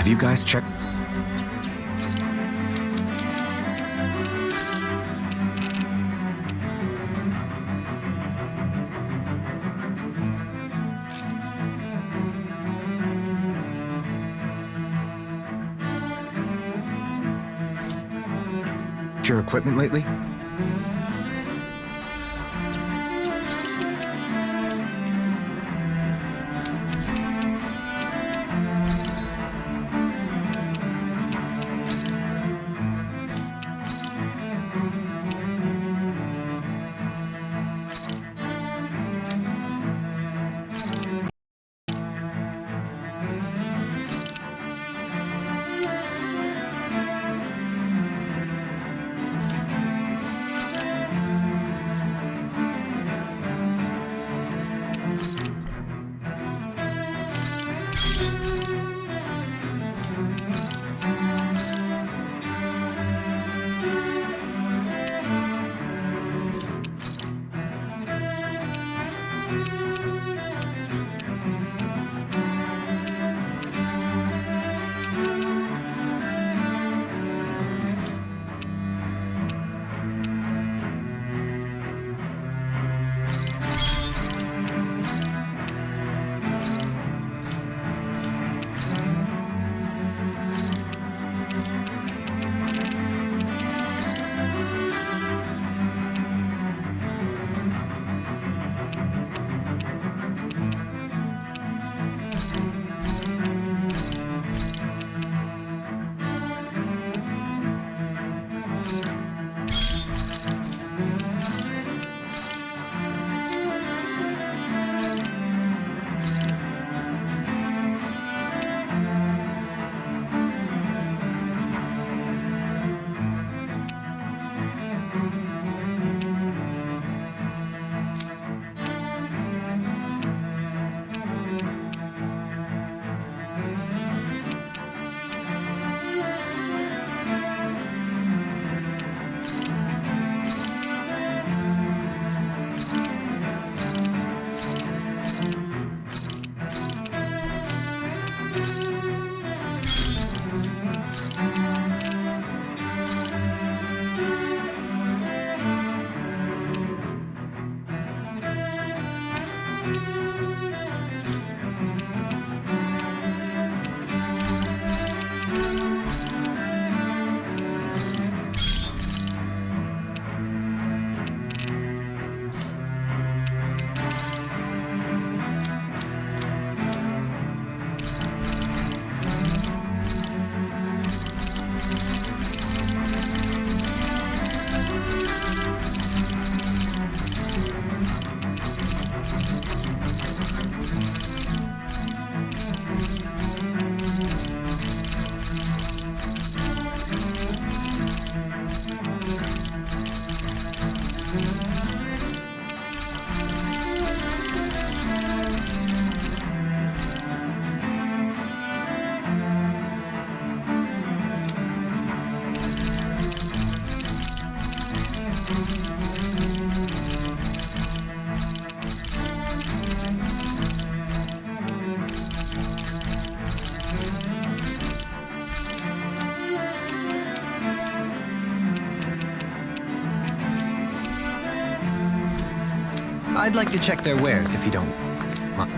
Have you guys checked? Your equipment lately? I'd like to check their wares if you don't mind.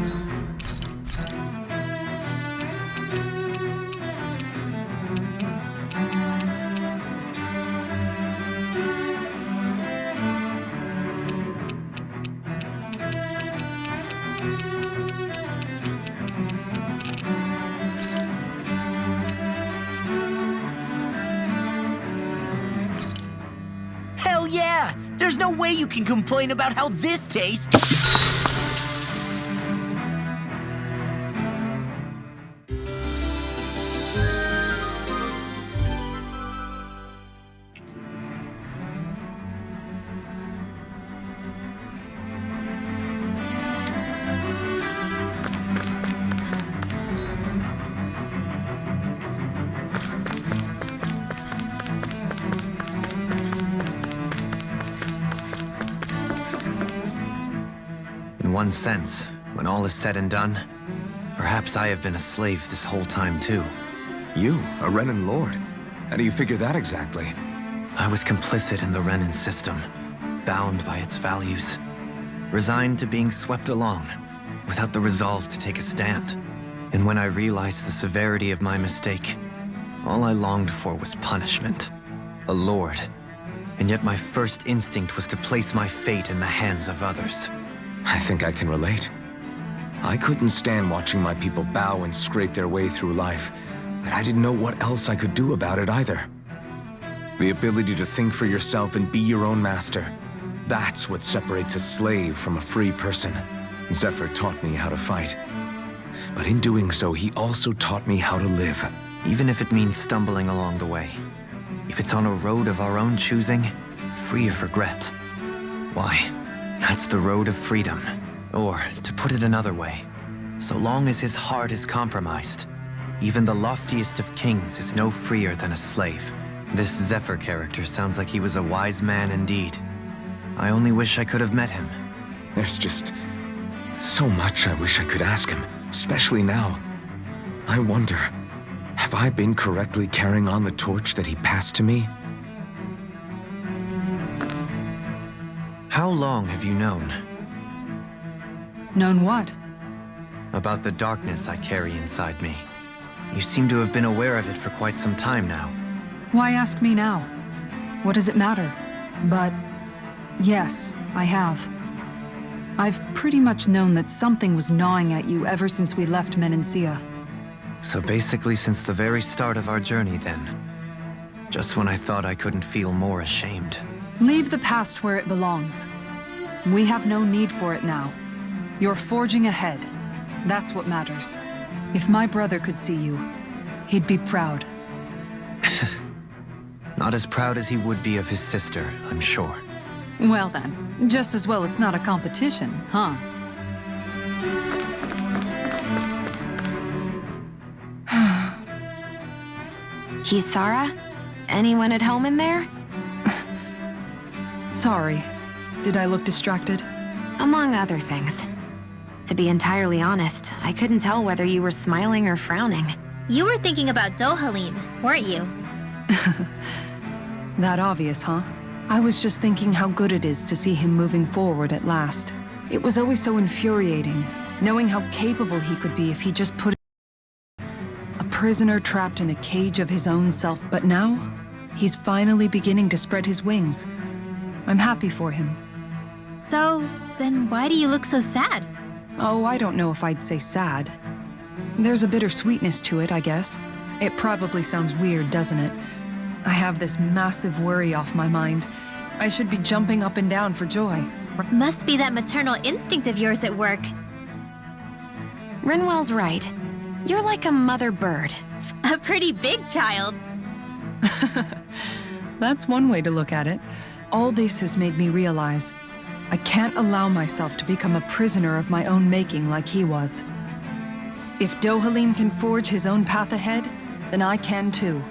Hell yeah! There's no way you can complain about how this tastes. In one sense, when all is said and done, perhaps I have been a slave this whole time too. You, a Renan Lord. How do you figure that exactly? I was complicit in the Renan system, bound by its values, resigned to being swept along, without the resolve to take a stand. And when I realized the severity of my mistake, all I longed for was punishment. A lord. And yet my first instinct was to place my fate in the hands of others. I think I can relate. I couldn't stand watching my people bow and scrape their way through life, but I didn't know what else I could do about it either. The ability to think for yourself and be your own master. That's what separates a slave from a free person. Zephyr taught me how to fight. But in doing so, he also taught me how to live. Even if it means stumbling along the way. If it's on a road of our own choosing, free of regret. Why, that's the road of freedom. Or, to put it another way, so long as his heart is compromised, even the loftiest of kings is no freer than a slave. This Zephyr character sounds like he was a wise man indeed. I only wish I could have met him. There's just so much I wish I could ask him, especially now. I wonder, have I been correctly carrying on the torch that he passed to me? How long have you known? Known what? About the darkness I carry inside me. You seem to have been aware of it for quite some time now. Why ask me now? What does it matter? But yes, I have. I've pretty much known that something was gnawing at you ever since we left Menancia. So basically since the very start of our journey then. Just when I thought I couldn't feel more ashamed. Leave the past where it belongs. We have no need for it now. You're forging ahead. That's what matters. If my brother could see you, he'd be proud. Not as proud as he would be of his sister, I'm sure. Well then, just as well it's not a competition, huh? Kisara? Anyone at home in there? Sorry. Did I look distracted? Among other things. To be entirely honest, I couldn't tell whether you were smiling or frowning. You were thinking about Dohalim, weren't you? That obvious, huh? I was just thinking how good it is to see him moving forward at last. It was always so infuriating, knowing how capable he could be if he just put a prisoner trapped in a cage of his own self. But now, he's finally beginning to spread his wings. I'm happy for him. So, then why do you look so sad? Oh, I don't know if I'd say sad. There's a bittersweetness to it, I guess. It probably sounds weird, doesn't it? I have this massive worry off my mind. I should be jumping up and down for joy. Must be that maternal instinct of yours at work. Rinwell's right. You're like a mother bird. A pretty big child. That's one way to look at it. All this has made me realize I can't allow myself to become a prisoner of my own making like he was. If Dohalim can forge his own path ahead, then I can too.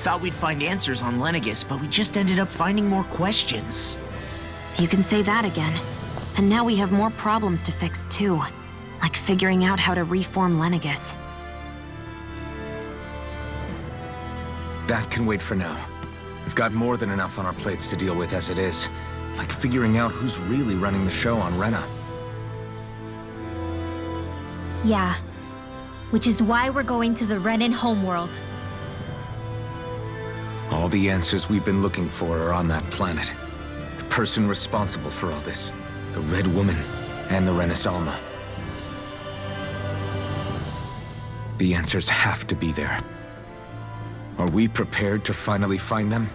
thought we'd find answers on Lenegis, but we just ended up finding more questions. You can say that again. And now we have more problems to fix too. Like figuring out how to reform Lenegis. That can wait for now. We've got more than enough on our plates to deal with as it is. Like figuring out who's really running the show on Rena. Yeah. Which is why we're going to the Renan homeworld. All the answers we've been looking for are on that planet. The person responsible for all this. The Red Woman and the Renis Alma. The answers have to be there. Are we prepared to finally find them?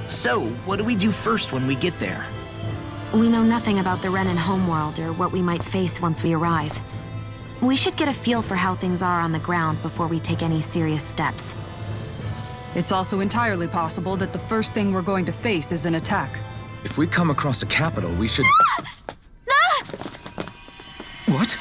So, what do we do first when we get there? We know nothing about the Renan homeworld or what we might face once we arrive. We should get a feel for how things are on the ground before we take any serious steps. It's also entirely possible that the first thing we're going to face is an attack. If we come across a capital, we should... What?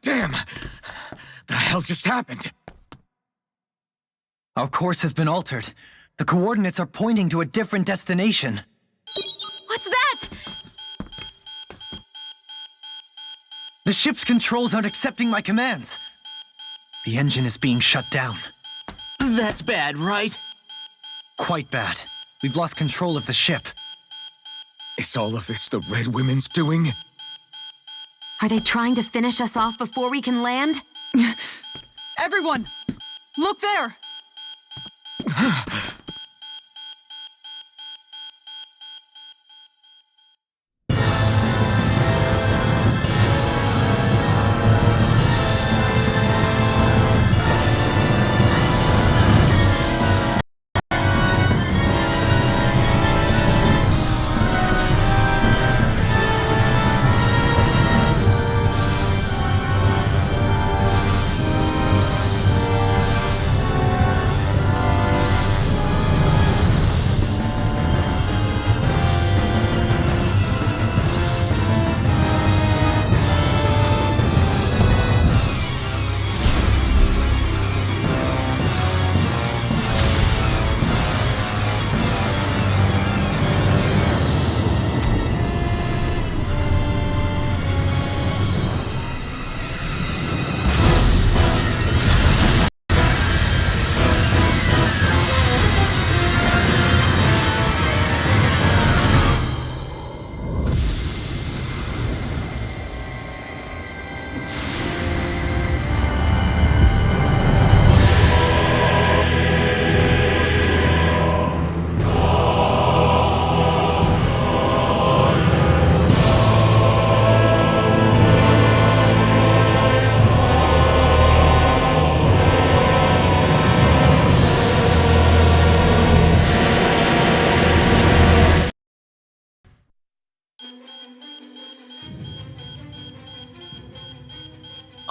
Damn! The hell just happened? Our course has been altered. The coordinates are pointing to a different destination. What's that? The ship's controls aren't accepting my commands. The engine is being shut down. That's bad, right? Quite bad. We've lost control of the ship. Is all of this the Red Women's doing? Are they trying to finish us off before we can land? Everyone! Look there!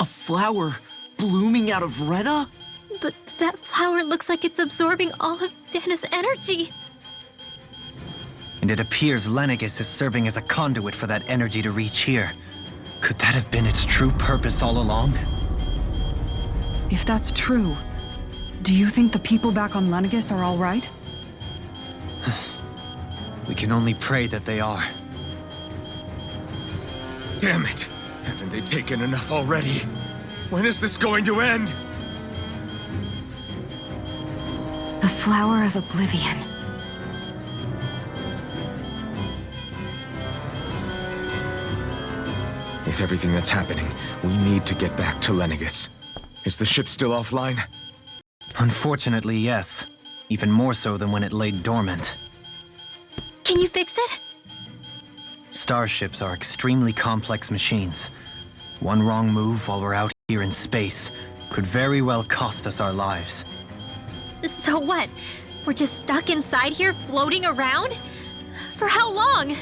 A flower blooming out of Rena? But that flower looks like it's absorbing all of Dana's energy. And it appears Lenegis is serving as a conduit for that energy to reach here. Could that have been its true purpose all along? If that's true, do you think the people back on Lenegis are all right? We can only pray that they are. Damn it! Haven't they taken enough already? When is this going to end? Flower of Oblivion. With everything that's happening, we need to get back to Lenegis. Is the ship still offline? Unfortunately, yes. Even more so than when it lay dormant. Can you fix it? Starships are extremely complex machines. One wrong move while we're out here in space could very well cost us our lives. So what? We're just stuck inside here, floating around? For how long?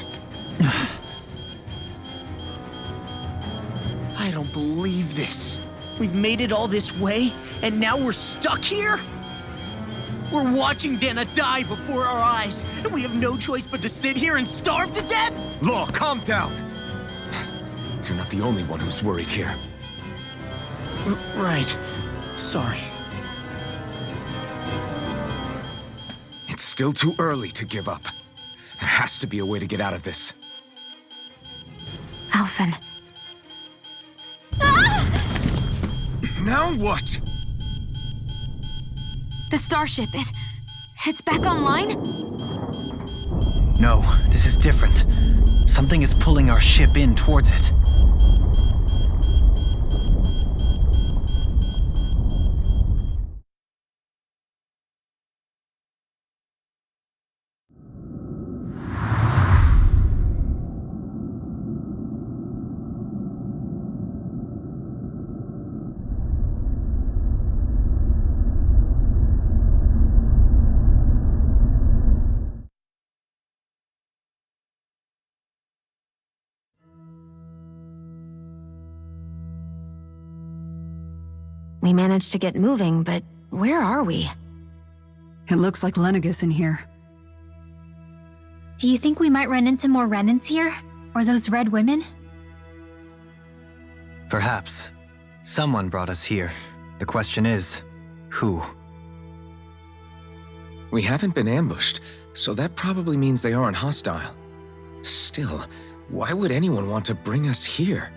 I don't believe this. We've made it all this way, and now we're stuck here? We're watching Dana die before our eyes, and we have no choice but to sit here and starve to death? Law, calm down! You're not the only one who's worried here. Right. Sorry. It's still too early to give up. There has to be a way to get out of this. Alphen. Now what? The starship, it's back online? No, this is different. Something is pulling our ship in towards it. We managed to get moving, but where are we? It looks like Lenegis in here. Do you think we might run into more Renans here? Or those red women? Perhaps. Someone brought us here. The question is, who? We haven't been ambushed, so that probably means they aren't hostile. Still, why would anyone want to bring us here?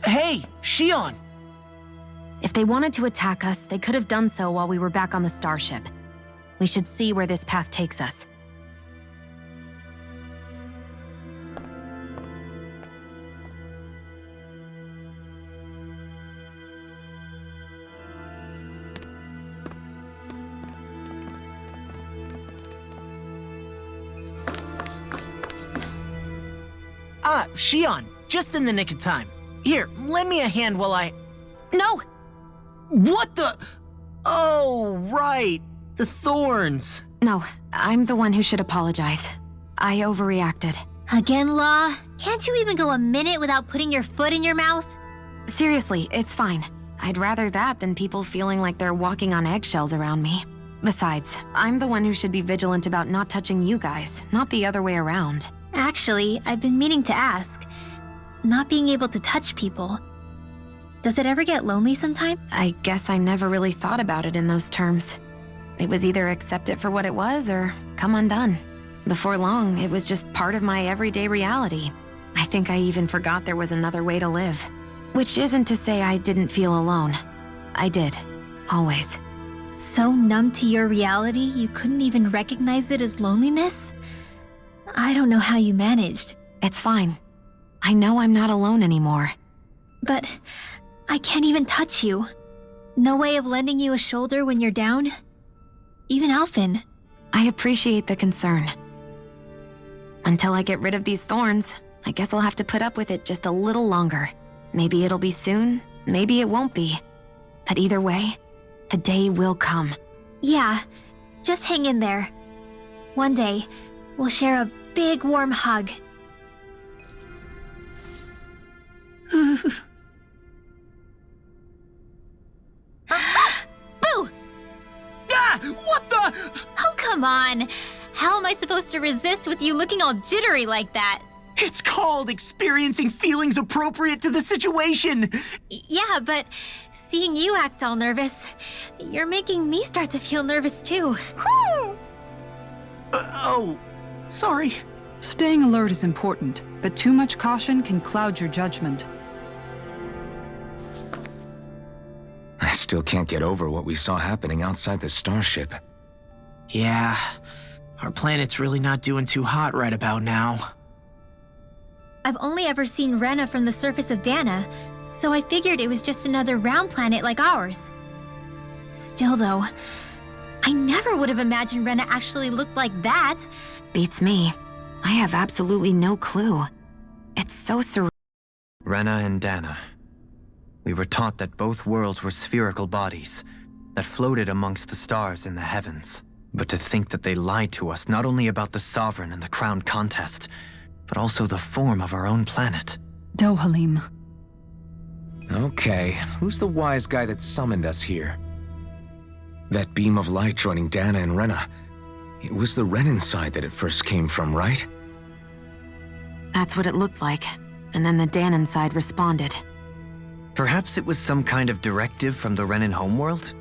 Hey, Shion! If they wanted to attack us, they could have done so while we were back on the starship. We should see where this path takes us. Shion, just in the nick of time. Here, lend me a hand while I... No! What the... Oh, right. The thorns. No, I'm the one who should apologize. I overreacted. Again, Law? Can't you even go a minute without putting your foot in your mouth? Seriously, it's fine. I'd rather that than people feeling like they're walking on eggshells around me. Besides, I'm the one who should be vigilant about not touching you guys, not the other way around. Actually, I've been meaning to ask. Not being able to touch people, does it ever get lonely sometime? I guess I never really thought about it in those terms. It was either accept it for what it was or come undone. Before long, it was just part of my everyday reality. I think I even forgot there was another way to live. Which isn't to say I didn't feel alone. I did. Always. So numb to your reality, you couldn't even recognize it as loneliness? I don't know how you managed. It's fine. I know I'm not alone anymore. But I can't even touch you. No way of lending you a shoulder when you're down? Even Alphen. I appreciate the concern. Until I get rid of these thorns, I guess I'll have to put up with it just a little longer. Maybe it'll be soon, maybe it won't be. But either way, the day will come. Yeah, just hang in there. One day, we'll share a big warm hug. Boo! Ah! What the? Oh, come on. How am I supposed to resist with you looking all jittery like that? It's called experiencing feelings appropriate to the situation. Yeah, but seeing you act all nervous, you're making me start to feel nervous too. Oh, sorry. Staying alert is important, but too much caution can cloud your judgment. I still can't get over what we saw happening outside the starship. Yeah, our planet's really not doing too hot right about now. I've only ever seen Rena from the surface of Dana, so I figured it was just another round planet like ours. Still though, I never would have imagined Rena actually looked like that. Beats me. I have absolutely no clue. It's so surreal. Rena and Dana. We were taught that both worlds were spherical bodies that floated amongst the stars in the heavens. But to think that they lied to us not only about the Sovereign and the Crown contest, but also the form of our own planet. Dohalim. Okay, who's the wise guy that summoned us here? That beam of light joining Dana and Rena. It was the Renan side that it first came from, right? That's what it looked like. And then the Danon side responded. Perhaps it was some kind of directive from the Renan homeworld?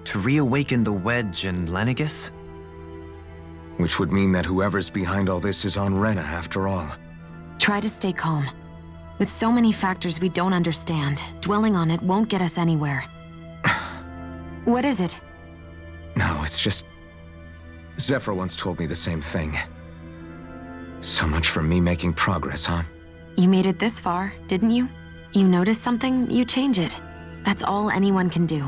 To reawaken the Wedge and Lenegis? Which would mean that whoever's behind all this is on Rena after all. Try to stay calm. With so many factors we don't understand, dwelling on it won't get us anywhere. What is it? No, it's just... Zephyr once told me the same thing. So much for me making progress, huh? You made it this far, didn't you? You notice something, you change it. That's all anyone can do.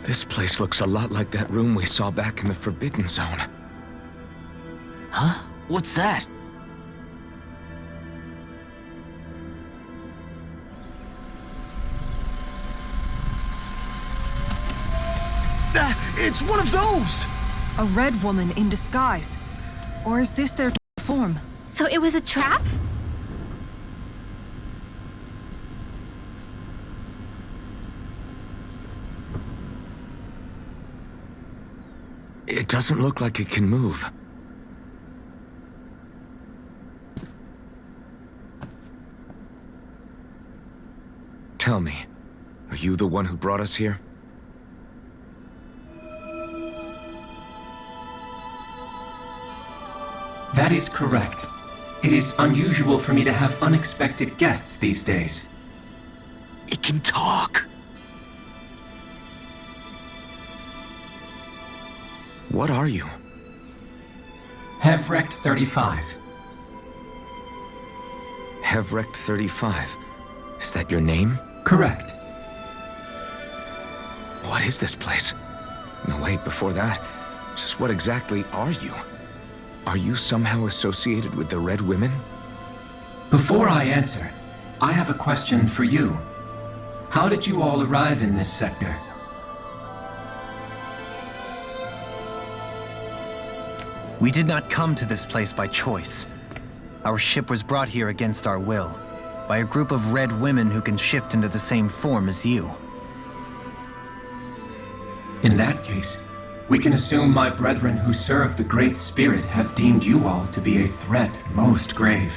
This place looks a lot like that room we saw back in the Forbidden Zone. Huh? What's that? It's one of those! A red woman in disguise. Or is this their form? So it was a trap? It doesn't look like it can move. Tell me, are you the one who brought us here? That is correct. It is unusual for me to have unexpected guests these days. It can talk. What are you? Hevrect 35. Hevrect 35. Is that your name? Correct. What is this place? No, wait, before that, just what exactly are you? Are you somehow associated with the Red Women? Before I answer, I have a question for you. How did you all arrive in this sector? We did not come to this place by choice. Our ship was brought here against our will, by a group of red women who can shift into the same form as you. In that case, we can assume my brethren who serve the Great Spirit have deemed you all to be a threat most grave.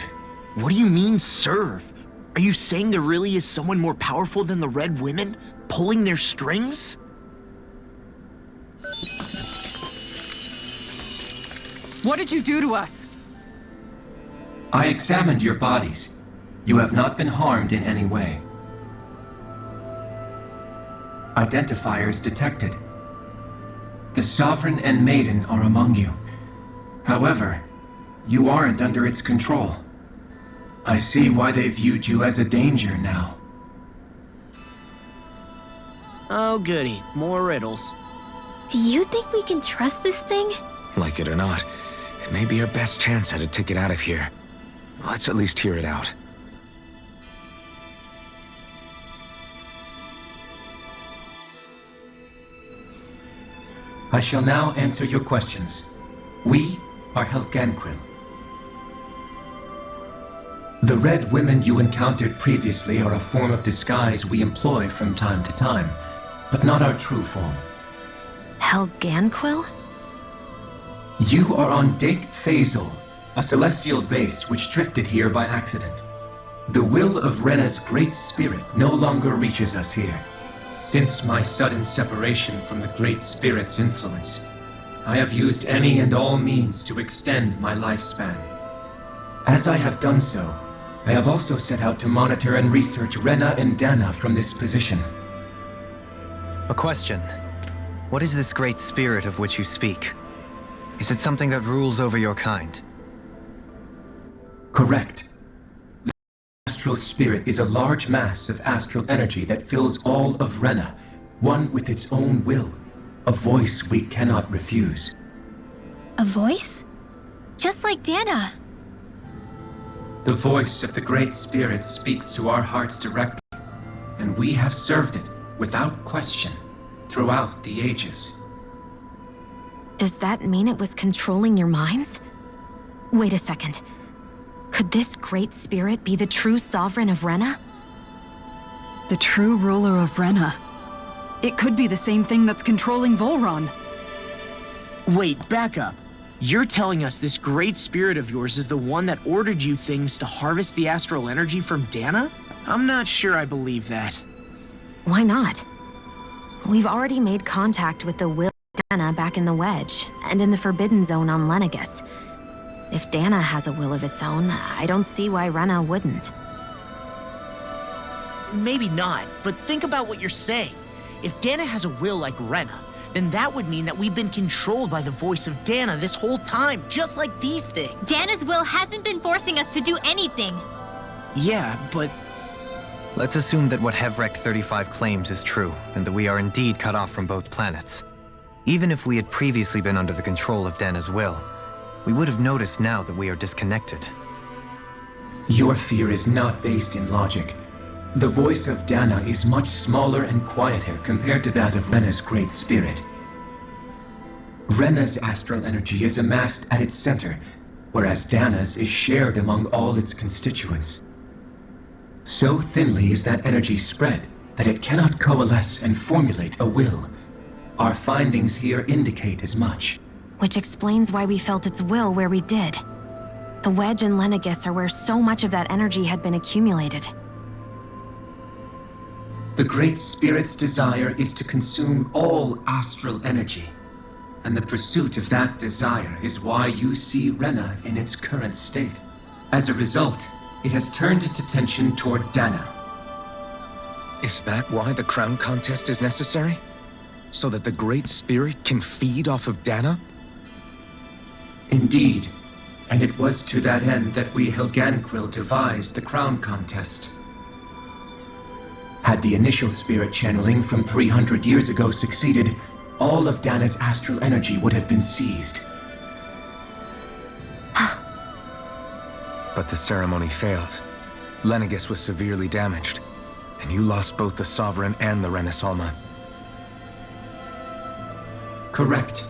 What do you mean, serve? Are you saying there really is someone more powerful than the Red Women, pulling their strings? What did you do to us? I examined your bodies. You have not been harmed in any way. Identifiers detected. The Sovereign and Maiden are among you. However, you aren't under its control. I see why they viewed you as a danger now. Oh goody, more riddles. Do you think we can trust this thing? Like it or not, It may be our best chance how to take it out of here. Let's at least hear it out. I shall now answer your questions. We are Helganquil. The red women you encountered previously are a form of disguise we employ from time to time, but not our true form. Helganquil? You are on Dake Phasol, a celestial base which drifted here by accident. The will of Renna's great spirit no longer reaches us here. Since my sudden separation from the Great Spirit's influence, I have used any and all means to extend my lifespan. As I have done so, I have also set out to monitor and research Renna and Dana from this position. A question. What is this Great Spirit of which you speak? Is it something that rules over your kind? Correct. The astral spirit is a large mass of astral energy that fills all of Renna, one with its own will, a voice we cannot refuse. A voice? Just like Dana. The voice of the Great Spirit speaks to our hearts directly, and we have served it without question throughout the ages. Does that mean it was controlling your minds? Wait a second. Could this Great Spirit be the true sovereign of Renna? The true ruler of Renna. It could be the same thing that's controlling Volron. Wait, back up. You're telling us this great spirit of yours is the one that ordered you things to harvest the astral energy from Dana? I'm not sure I believe that. Why not? We've already made contact with the will of Dana back in the Wedge, and in the Forbidden Zone on Lenegus. If Dana has a will of its own, I don't see why Renna wouldn't. Maybe not, but think about what you're saying. If Dana has a will like Renna, then that would mean that we've been controlled by the voice of Dana this whole time, just like these things. Dana's will hasn't been forcing us to do anything. Yeah, but... Let's assume that what Hevrek 35 claims is true, and that we are indeed cut off from both planets. Even if we had previously been under the control of Dana's will, we would have noticed now that we are disconnected. Your fear is not based in logic. The voice of Dana is much smaller and quieter compared to that of Renna's Great Spirit. Renna's astral energy is amassed at its center, whereas Dana's is shared among all its constituents. So thinly is that energy spread that it cannot coalesce and formulate a will. Our findings here indicate as much. Which explains why we felt its will where we did. The Wedge and Lenegus are where so much of that energy had been accumulated. The Great Spirit's desire is to consume all astral energy, and the pursuit of that desire is why you see Renna in its current state. As a result, it has turned its attention toward Dana. Is that why the crown contest is necessary? So that the Great Spirit can feed off of Dana? Indeed, and it was to that end that we Helganquil devised the crown contest. Had the initial spirit channeling from 300 years ago succeeded, all of Dana's astral energy would have been seized. But the ceremony failed. Lenegus was severely damaged, and you lost both the Sovereign and the Renaissalma. Correct.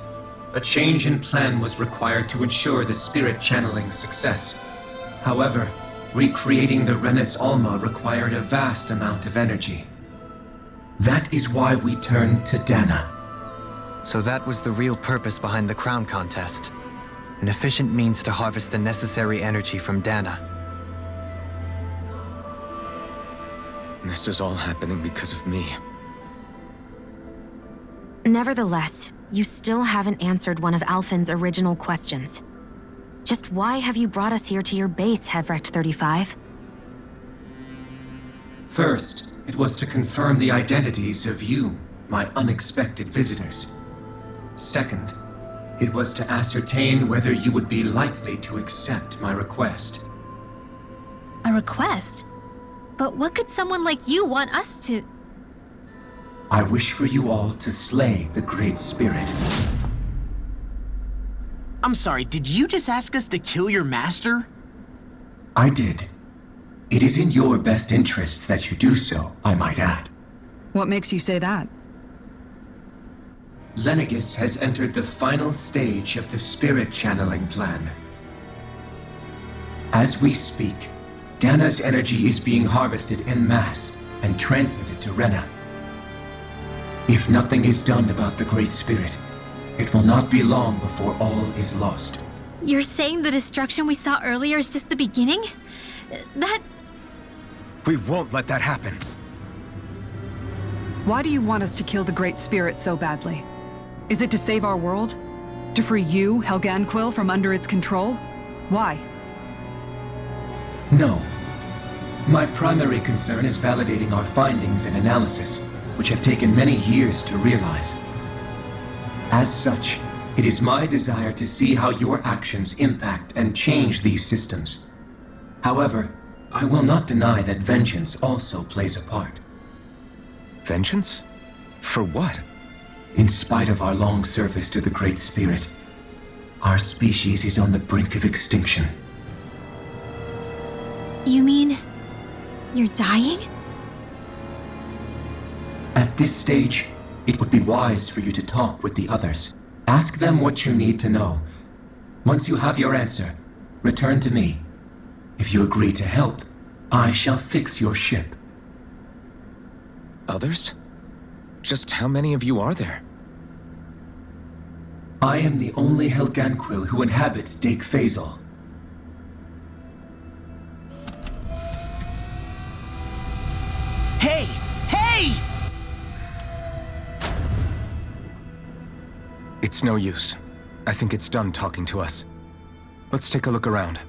A change in plan was required to ensure the spirit channeling's success. However, recreating the Renaissalma required a vast amount of energy. That is why we turned to Dana. So that was the real purpose behind the crown contest. An efficient means to harvest the necessary energy from Dana. This is all happening because of me. Nevertheless, you still haven't answered one of Alphen's original questions. Just why have you brought us here to your base, Hevrek 35? First, it was to confirm the identities of you, my unexpected visitors. Second, it was to ascertain whether you would be likely to accept my request. A request? But what could someone like you want us to... I wish for you all to slay the Great Spirit. I'm sorry, did you just ask us to kill your master? I did. It is in your best interest that you do so, I might add. What makes you say that? Lenegis has entered the final stage of the spirit channeling plan. As we speak, Dana's energy is being harvested en masse and transmitted to Rena. If nothing is done about the Great Spirit, it will not be long before all is lost. You're saying the destruction we saw earlier is just the beginning? That... We won't let that happen. Why do you want us to kill the Great Spirit so badly? Is it to save our world? To free you, Helganquil, from under its control? Why? No. My primary concern is validating our findings and analysis, which have taken many years to realize. As such, it is my desire to see how your actions impact and change these systems. However, I will not deny that vengeance also plays a part. Vengeance? For what? In spite of our long service to the Great Spirit, our species is on the brink of extinction. You mean... you're dying? At this stage, it would be wise for you to talk with the others. Ask them what you need to know. Once you have your answer, return to me. If you agree to help, I shall fix your ship. Others? Just how many of you are there? I am the only Helganquil who inhabits Dake Faisal. Hey! Hey! It's no use. I think it's done talking to us. Let's take a look around.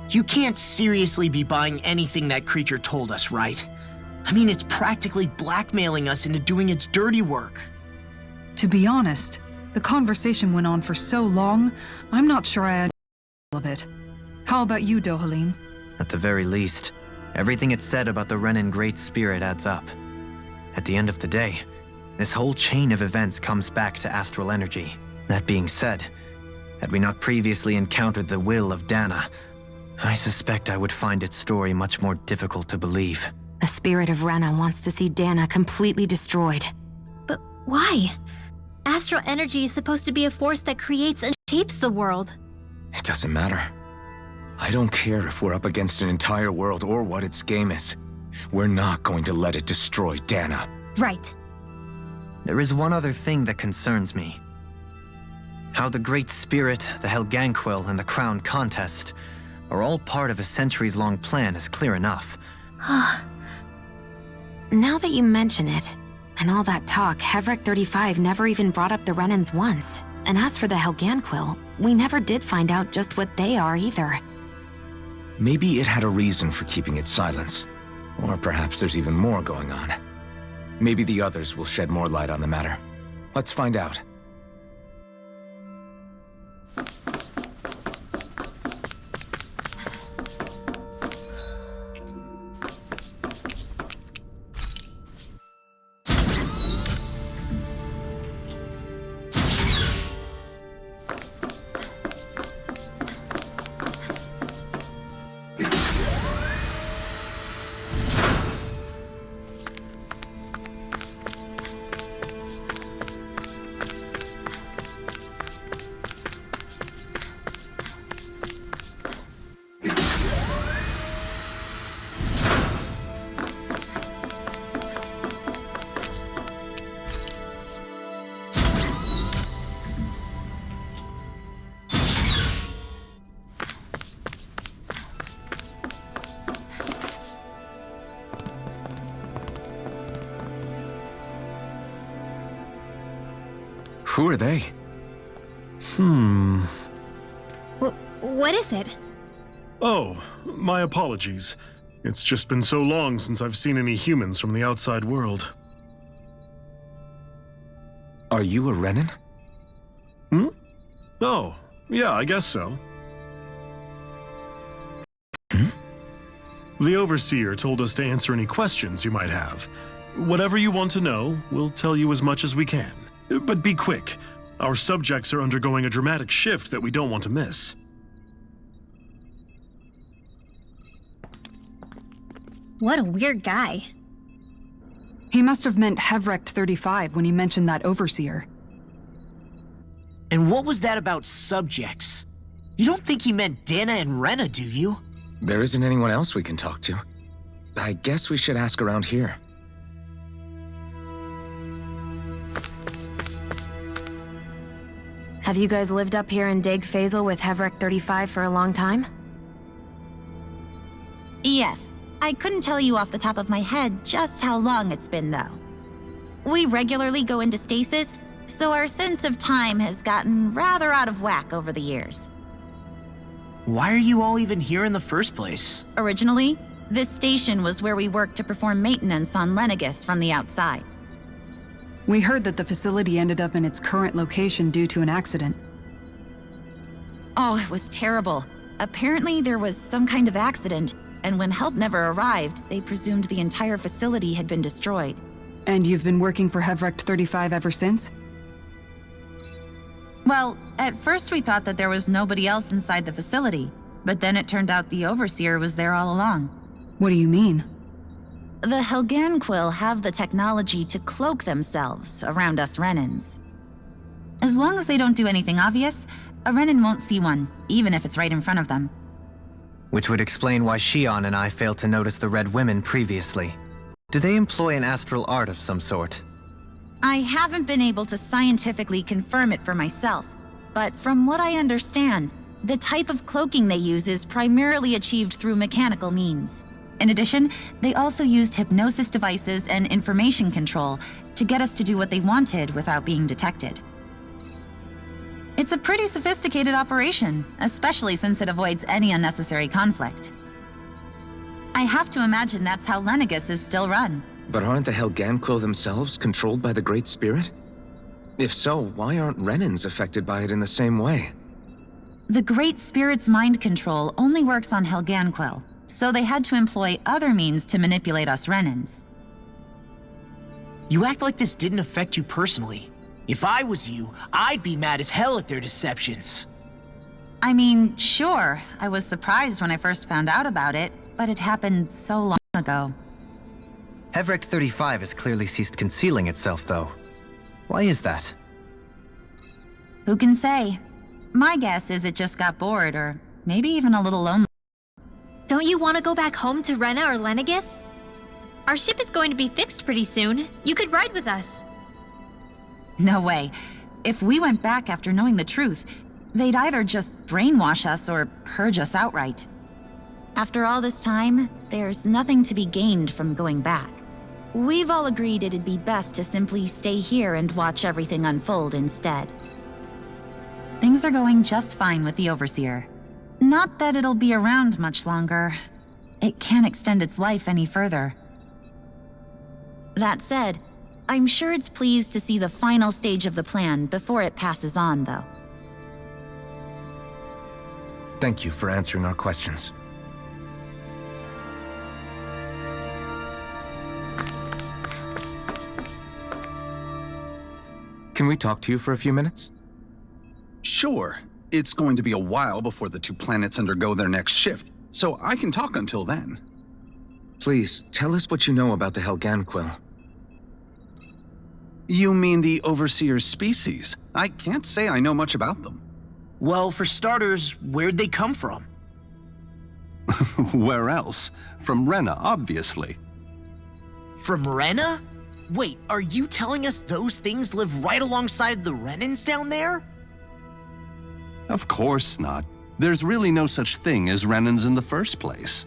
You can't seriously be buying anything that creature told us, right? I mean, it's practically blackmailing us into doing its dirty work. To be honest, the conversation went on for so long, I'm not sure I understand all of it. How about you, Dohalim? At the very least, everything it said about the Renan Great Spirit adds up. At the end of the day, this whole chain of events comes back to astral energy. That being said, had we not previously encountered the will of Dana, I suspect I would find its story much more difficult to believe. The spirit of Rena wants to see Dana completely destroyed. But why? Astral energy is supposed to be a force that creates and shapes the world. It doesn't matter. I don't care if we're up against an entire world or what its game is. We're not going to let it destroy Dana. Right. There is one other thing that concerns me. How the Great Spirit, the Helganquil, and the Crown Contest are all part of a centuries-long plan is clear enough. Now that you mention it, and all that talk, Hevric 35 never even brought up the Renans once. And as for the Helganquil, we never did find out just what they are either. Maybe it had a reason for keeping its silence. Or perhaps there's even more going on. Maybe the others will shed more light on the matter. Let's find out. Who are they? What is it? Oh, my apologies. It's just been so long since I've seen any humans from the outside world. Are you a Renan? Oh, yeah, I guess so. The Overseer told us to answer any questions you might have. Whatever you want to know, we'll tell you as much as we can. But be quick. Our subjects are undergoing a dramatic shift that we don't want to miss. What a weird guy. He must have meant Hevrecht 35 when he mentioned that Overseer. And what was that about subjects? You don't think he meant Dana and Rena, do you? There isn't anyone else we can talk to. I guess we should ask around here. Have you guys lived up here in Daeg Fazel with Hevrecht 35 for a long time? Yes. I couldn't tell you off the top of my head just how long it's been, though. We regularly go into stasis, so our sense of time has gotten rather out of whack over the years. Why are you all even here in the first place? Originally, this station was where we worked to perform maintenance on Lenegis from the outside. We heard that the facility ended up in its current location due to an accident. Oh, it was terrible. Apparently there was some kind of accident, and when help never arrived, they presumed the entire facility had been destroyed. And you've been working for Hevrecht 35 ever since? Well, at first we thought that there was nobody else inside the facility, but then it turned out the Overseer was there all along. What do you mean? The Helganquil have the technology to cloak themselves around us Renans. As long as they don't do anything obvious, a Renan won't see one, even if it's right in front of them. Which would explain why Shion and I failed to notice the Red Women previously. Do they employ an astral art of some sort? I haven't been able to scientifically confirm it for myself, but from what I understand, the type of cloaking they use is primarily achieved through mechanical means. In addition, they also used hypnosis devices and information control to get us to do what they wanted without being detected. It's a pretty sophisticated operation, especially since it avoids any unnecessary conflict. I have to imagine that's how Lenegis is still run. But aren't the Helganquil themselves controlled by the Great Spirit? If so, why aren't Renans affected by it in the same way? The Great Spirit's mind control only works on Helganquil, so they had to employ other means to manipulate us Renans. You act like this didn't affect you personally. If I was you, I'd be mad as hell at their deceptions. I mean, sure, I was surprised when I first found out about it, but it happened so long ago. Hevrecht 35 has clearly ceased concealing itself, though. Why is that? Who can say? My guess is it just got bored, or maybe even a little lonely. Don't you want to go back home to Rena or Lenegis? Our ship is going to be fixed pretty soon. You could ride with us. No way. If we went back after knowing the truth, they'd either just brainwash us or purge us outright. After all this time, there's nothing to be gained from going back. We've all agreed it'd be best to simply stay here and watch everything unfold instead. Things are going just fine with the Overseer. Not that it'll be around much longer. It can't extend its life any further. That said, I'm sure it's pleased to see the final stage of the plan before it passes on, though. Thank you for answering our questions. Can we talk to you for a few minutes? Sure. It's going to be a while before the two planets undergo their next shift, so I can talk until then. Please, tell us what you know about the Helganquil. You mean the Overseer's species? I can't say I know much about them. Well, for starters, where'd they come from? Where else? From Rena, obviously. From Rena? Wait, are you telling us those things live right alongside the Renans down there? Of course not. There's really no such thing as Renans in the first place.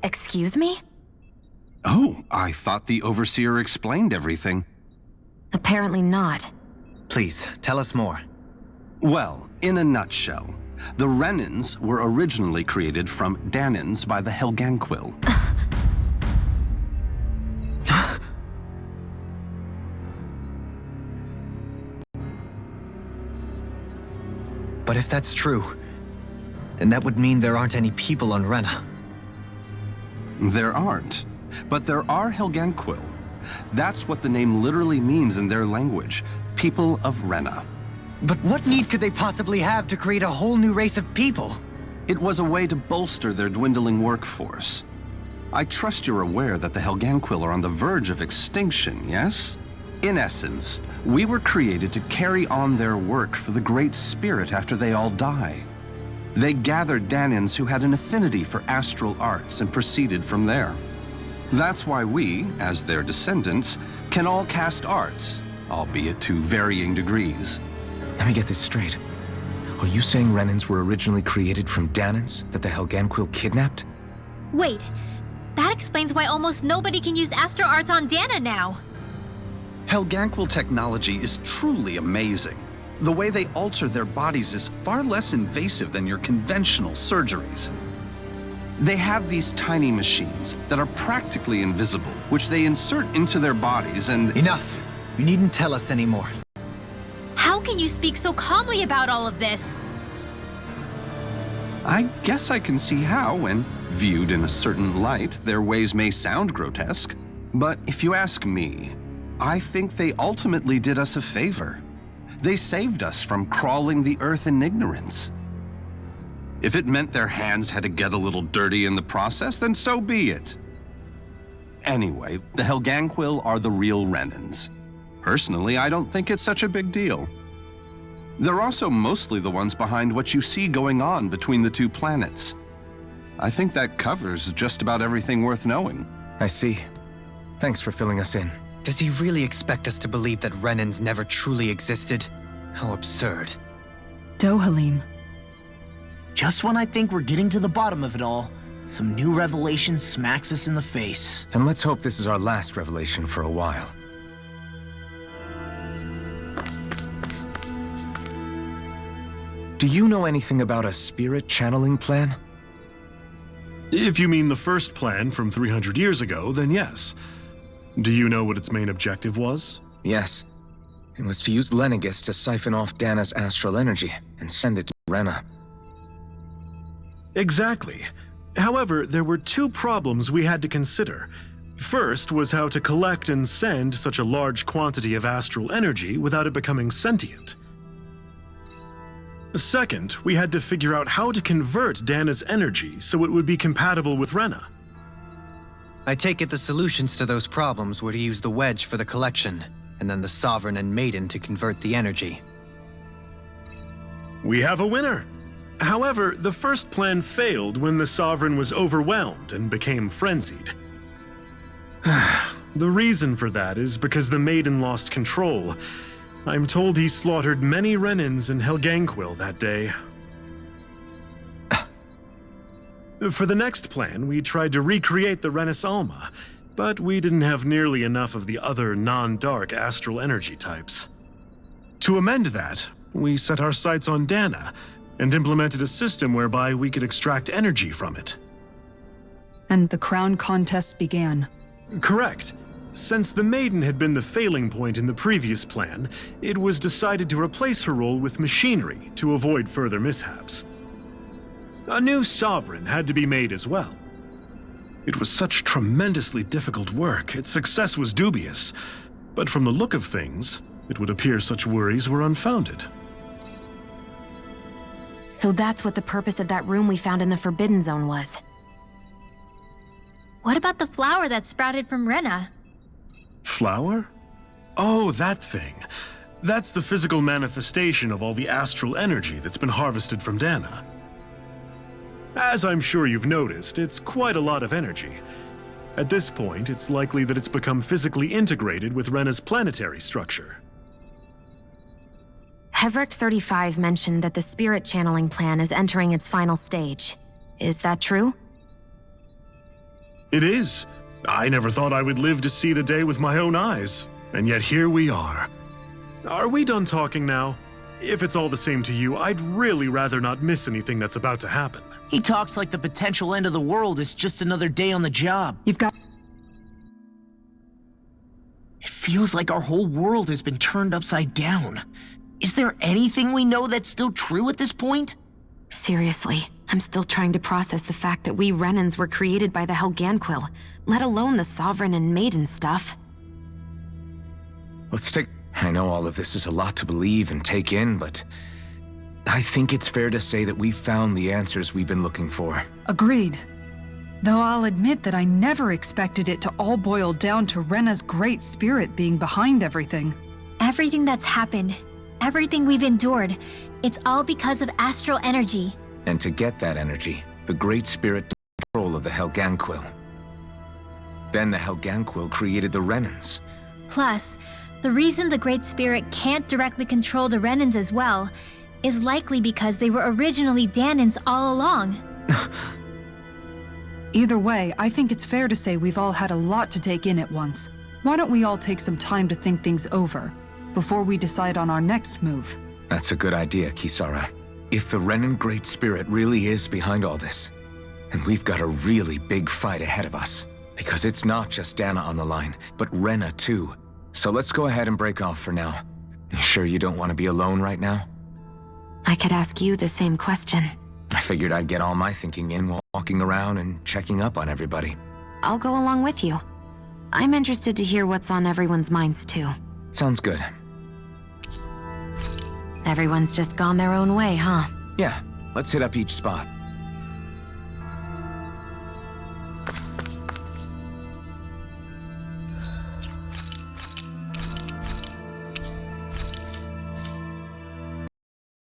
Excuse me? Oh, I thought the Overseer explained everything. Apparently not. Please, tell us more. Well, in a nutshell, the Renans were originally created from Danans by the Helganquil. But if that's true, then that would mean there aren't any people on Rena. There aren't. But there are Helgenquil. That's what the name literally means in their language. People of Renna. But what need could they possibly have to create a whole new race of people? It was a way to bolster their dwindling workforce. I trust you're aware that the Helgenquil are on the verge of extinction, yes? In essence, we were created to carry on their work for the Great Spirit after they all die. They gathered Dahnans who had an affinity for astral arts and proceeded from there. That's why we, as their descendants, can all cast arts, albeit to varying degrees. Let me get this straight. Are you saying Renans were originally created from Dahnans that the Helgenquil kidnapped? Wait, that explains why almost nobody can use Astro Arts on Dana now. Helgenquil technology is truly amazing. The way they alter their bodies is far less invasive than your conventional surgeries. They have these tiny machines that are practically invisible, which they insert into their bodies and— Enough! You needn't tell us anymore. How can you speak so calmly about all of this? I guess I can see how, when viewed in a certain light, their ways may sound grotesque. But if you ask me, I think they ultimately did us a favor. They saved us from crawling the earth in ignorance. If it meant their hands had to get a little dirty in the process, then so be it. Anyway, the Helgenquil are the real Renans. Personally, I don't think it's such a big deal. They're also mostly the ones behind what you see going on between the two planets. I think that covers just about everything worth knowing. I see. Thanks for filling us in. Does he really expect us to believe that Renans never truly existed? How absurd. Dohalim. Just when I think we're getting to the bottom of it all, some new revelation smacks us in the face. Then let's hope this is our last revelation for a while. Do you know anything about a spirit channeling plan? If you mean the first plan from 300 years ago, then yes. Do you know what its main objective was? Yes. It was to use Lenegis to siphon off Dana's astral energy and send it to Renna. Exactly. However, there were two problems we had to consider. First was how to collect and send such a large quantity of astral energy without it becoming sentient. Second, we had to figure out how to convert Dana's energy so it would be compatible with Renna. I take it the solutions to those problems were to use the wedge for the collection, and then the Sovereign and Maiden to convert the energy. We have a winner! However, the first plan failed when the Sovereign was overwhelmed and became frenzied. The reason for that is because the Maiden lost control. I'm told he slaughtered many Renans and Helgenquil that day. For the next plan, we tried to recreate the Rennis Alma, but we didn't have nearly enough of the other non-dark astral energy types. To amend that, we set our sights on Dana, and implemented a system whereby we could extract energy from it. And the crown contest began. Correct. Since the Maiden had been the failing point in the previous plan, it was decided to replace her role with machinery to avoid further mishaps. A new Sovereign had to be made as well. It was such tremendously difficult work, its success was dubious. But from the look of things, it would appear such worries were unfounded. So that's what the purpose of that room we found in the Forbidden Zone was. What about the flower that sprouted from Renna? Flower? Oh, that thing. That's the physical manifestation of all the astral energy that's been harvested from Dana. As I'm sure you've noticed, it's quite a lot of energy. At this point, it's likely that it's become physically integrated with Renna's planetary structure. Hevrecht 35 mentioned that the spirit channeling plan is entering its final stage. Is that true? It is. I never thought I would live to see the day with my own eyes, and yet here we are. Are we done talking now? If it's all the same to you, I'd really rather not miss anything that's about to happen. He talks like the potential end of the world is just another day on the job. You've got... It feels like our whole world has been turned upside down. Is there anything we know that's still true at this point? Seriously, I'm still trying to process the fact that we Renans were created by the Helganquil, let alone the Sovereign and Maiden stuff. I know all of this is a lot to believe and take in, but I think it's fair to say that we've found the answers we've been looking for. Agreed. Though I'll admit that I never expected it to all boil down to Rena's great spirit being behind everything. Everything that's happened, everything we've endured, it's all because of astral energy. And to get that energy, the Great Spirit took control of the Helganquil. Then the Helganquil created the Renans. Plus, the reason the Great Spirit can't directly control the Renans as well is likely because they were originally Dahnans all along. Either way, I think it's fair to say we've all had a lot to take in at once. Why don't we all take some time to think things over before we decide on our next move? That's a good idea, Kisara. If the Renan Great Spirit really is behind all this, then we've got a really big fight ahead of us. Because it's not just Dana on the line, but Rena too. So let's go ahead and break off for now. You sure you don't want to be alone right now? I could ask you the same question. I figured I'd get all my thinking in while walking around and checking up on everybody. I'll go along with you. I'm interested to hear what's on everyone's minds too. Sounds good. Everyone's just gone their own way, huh? Yeah, let's hit up each spot.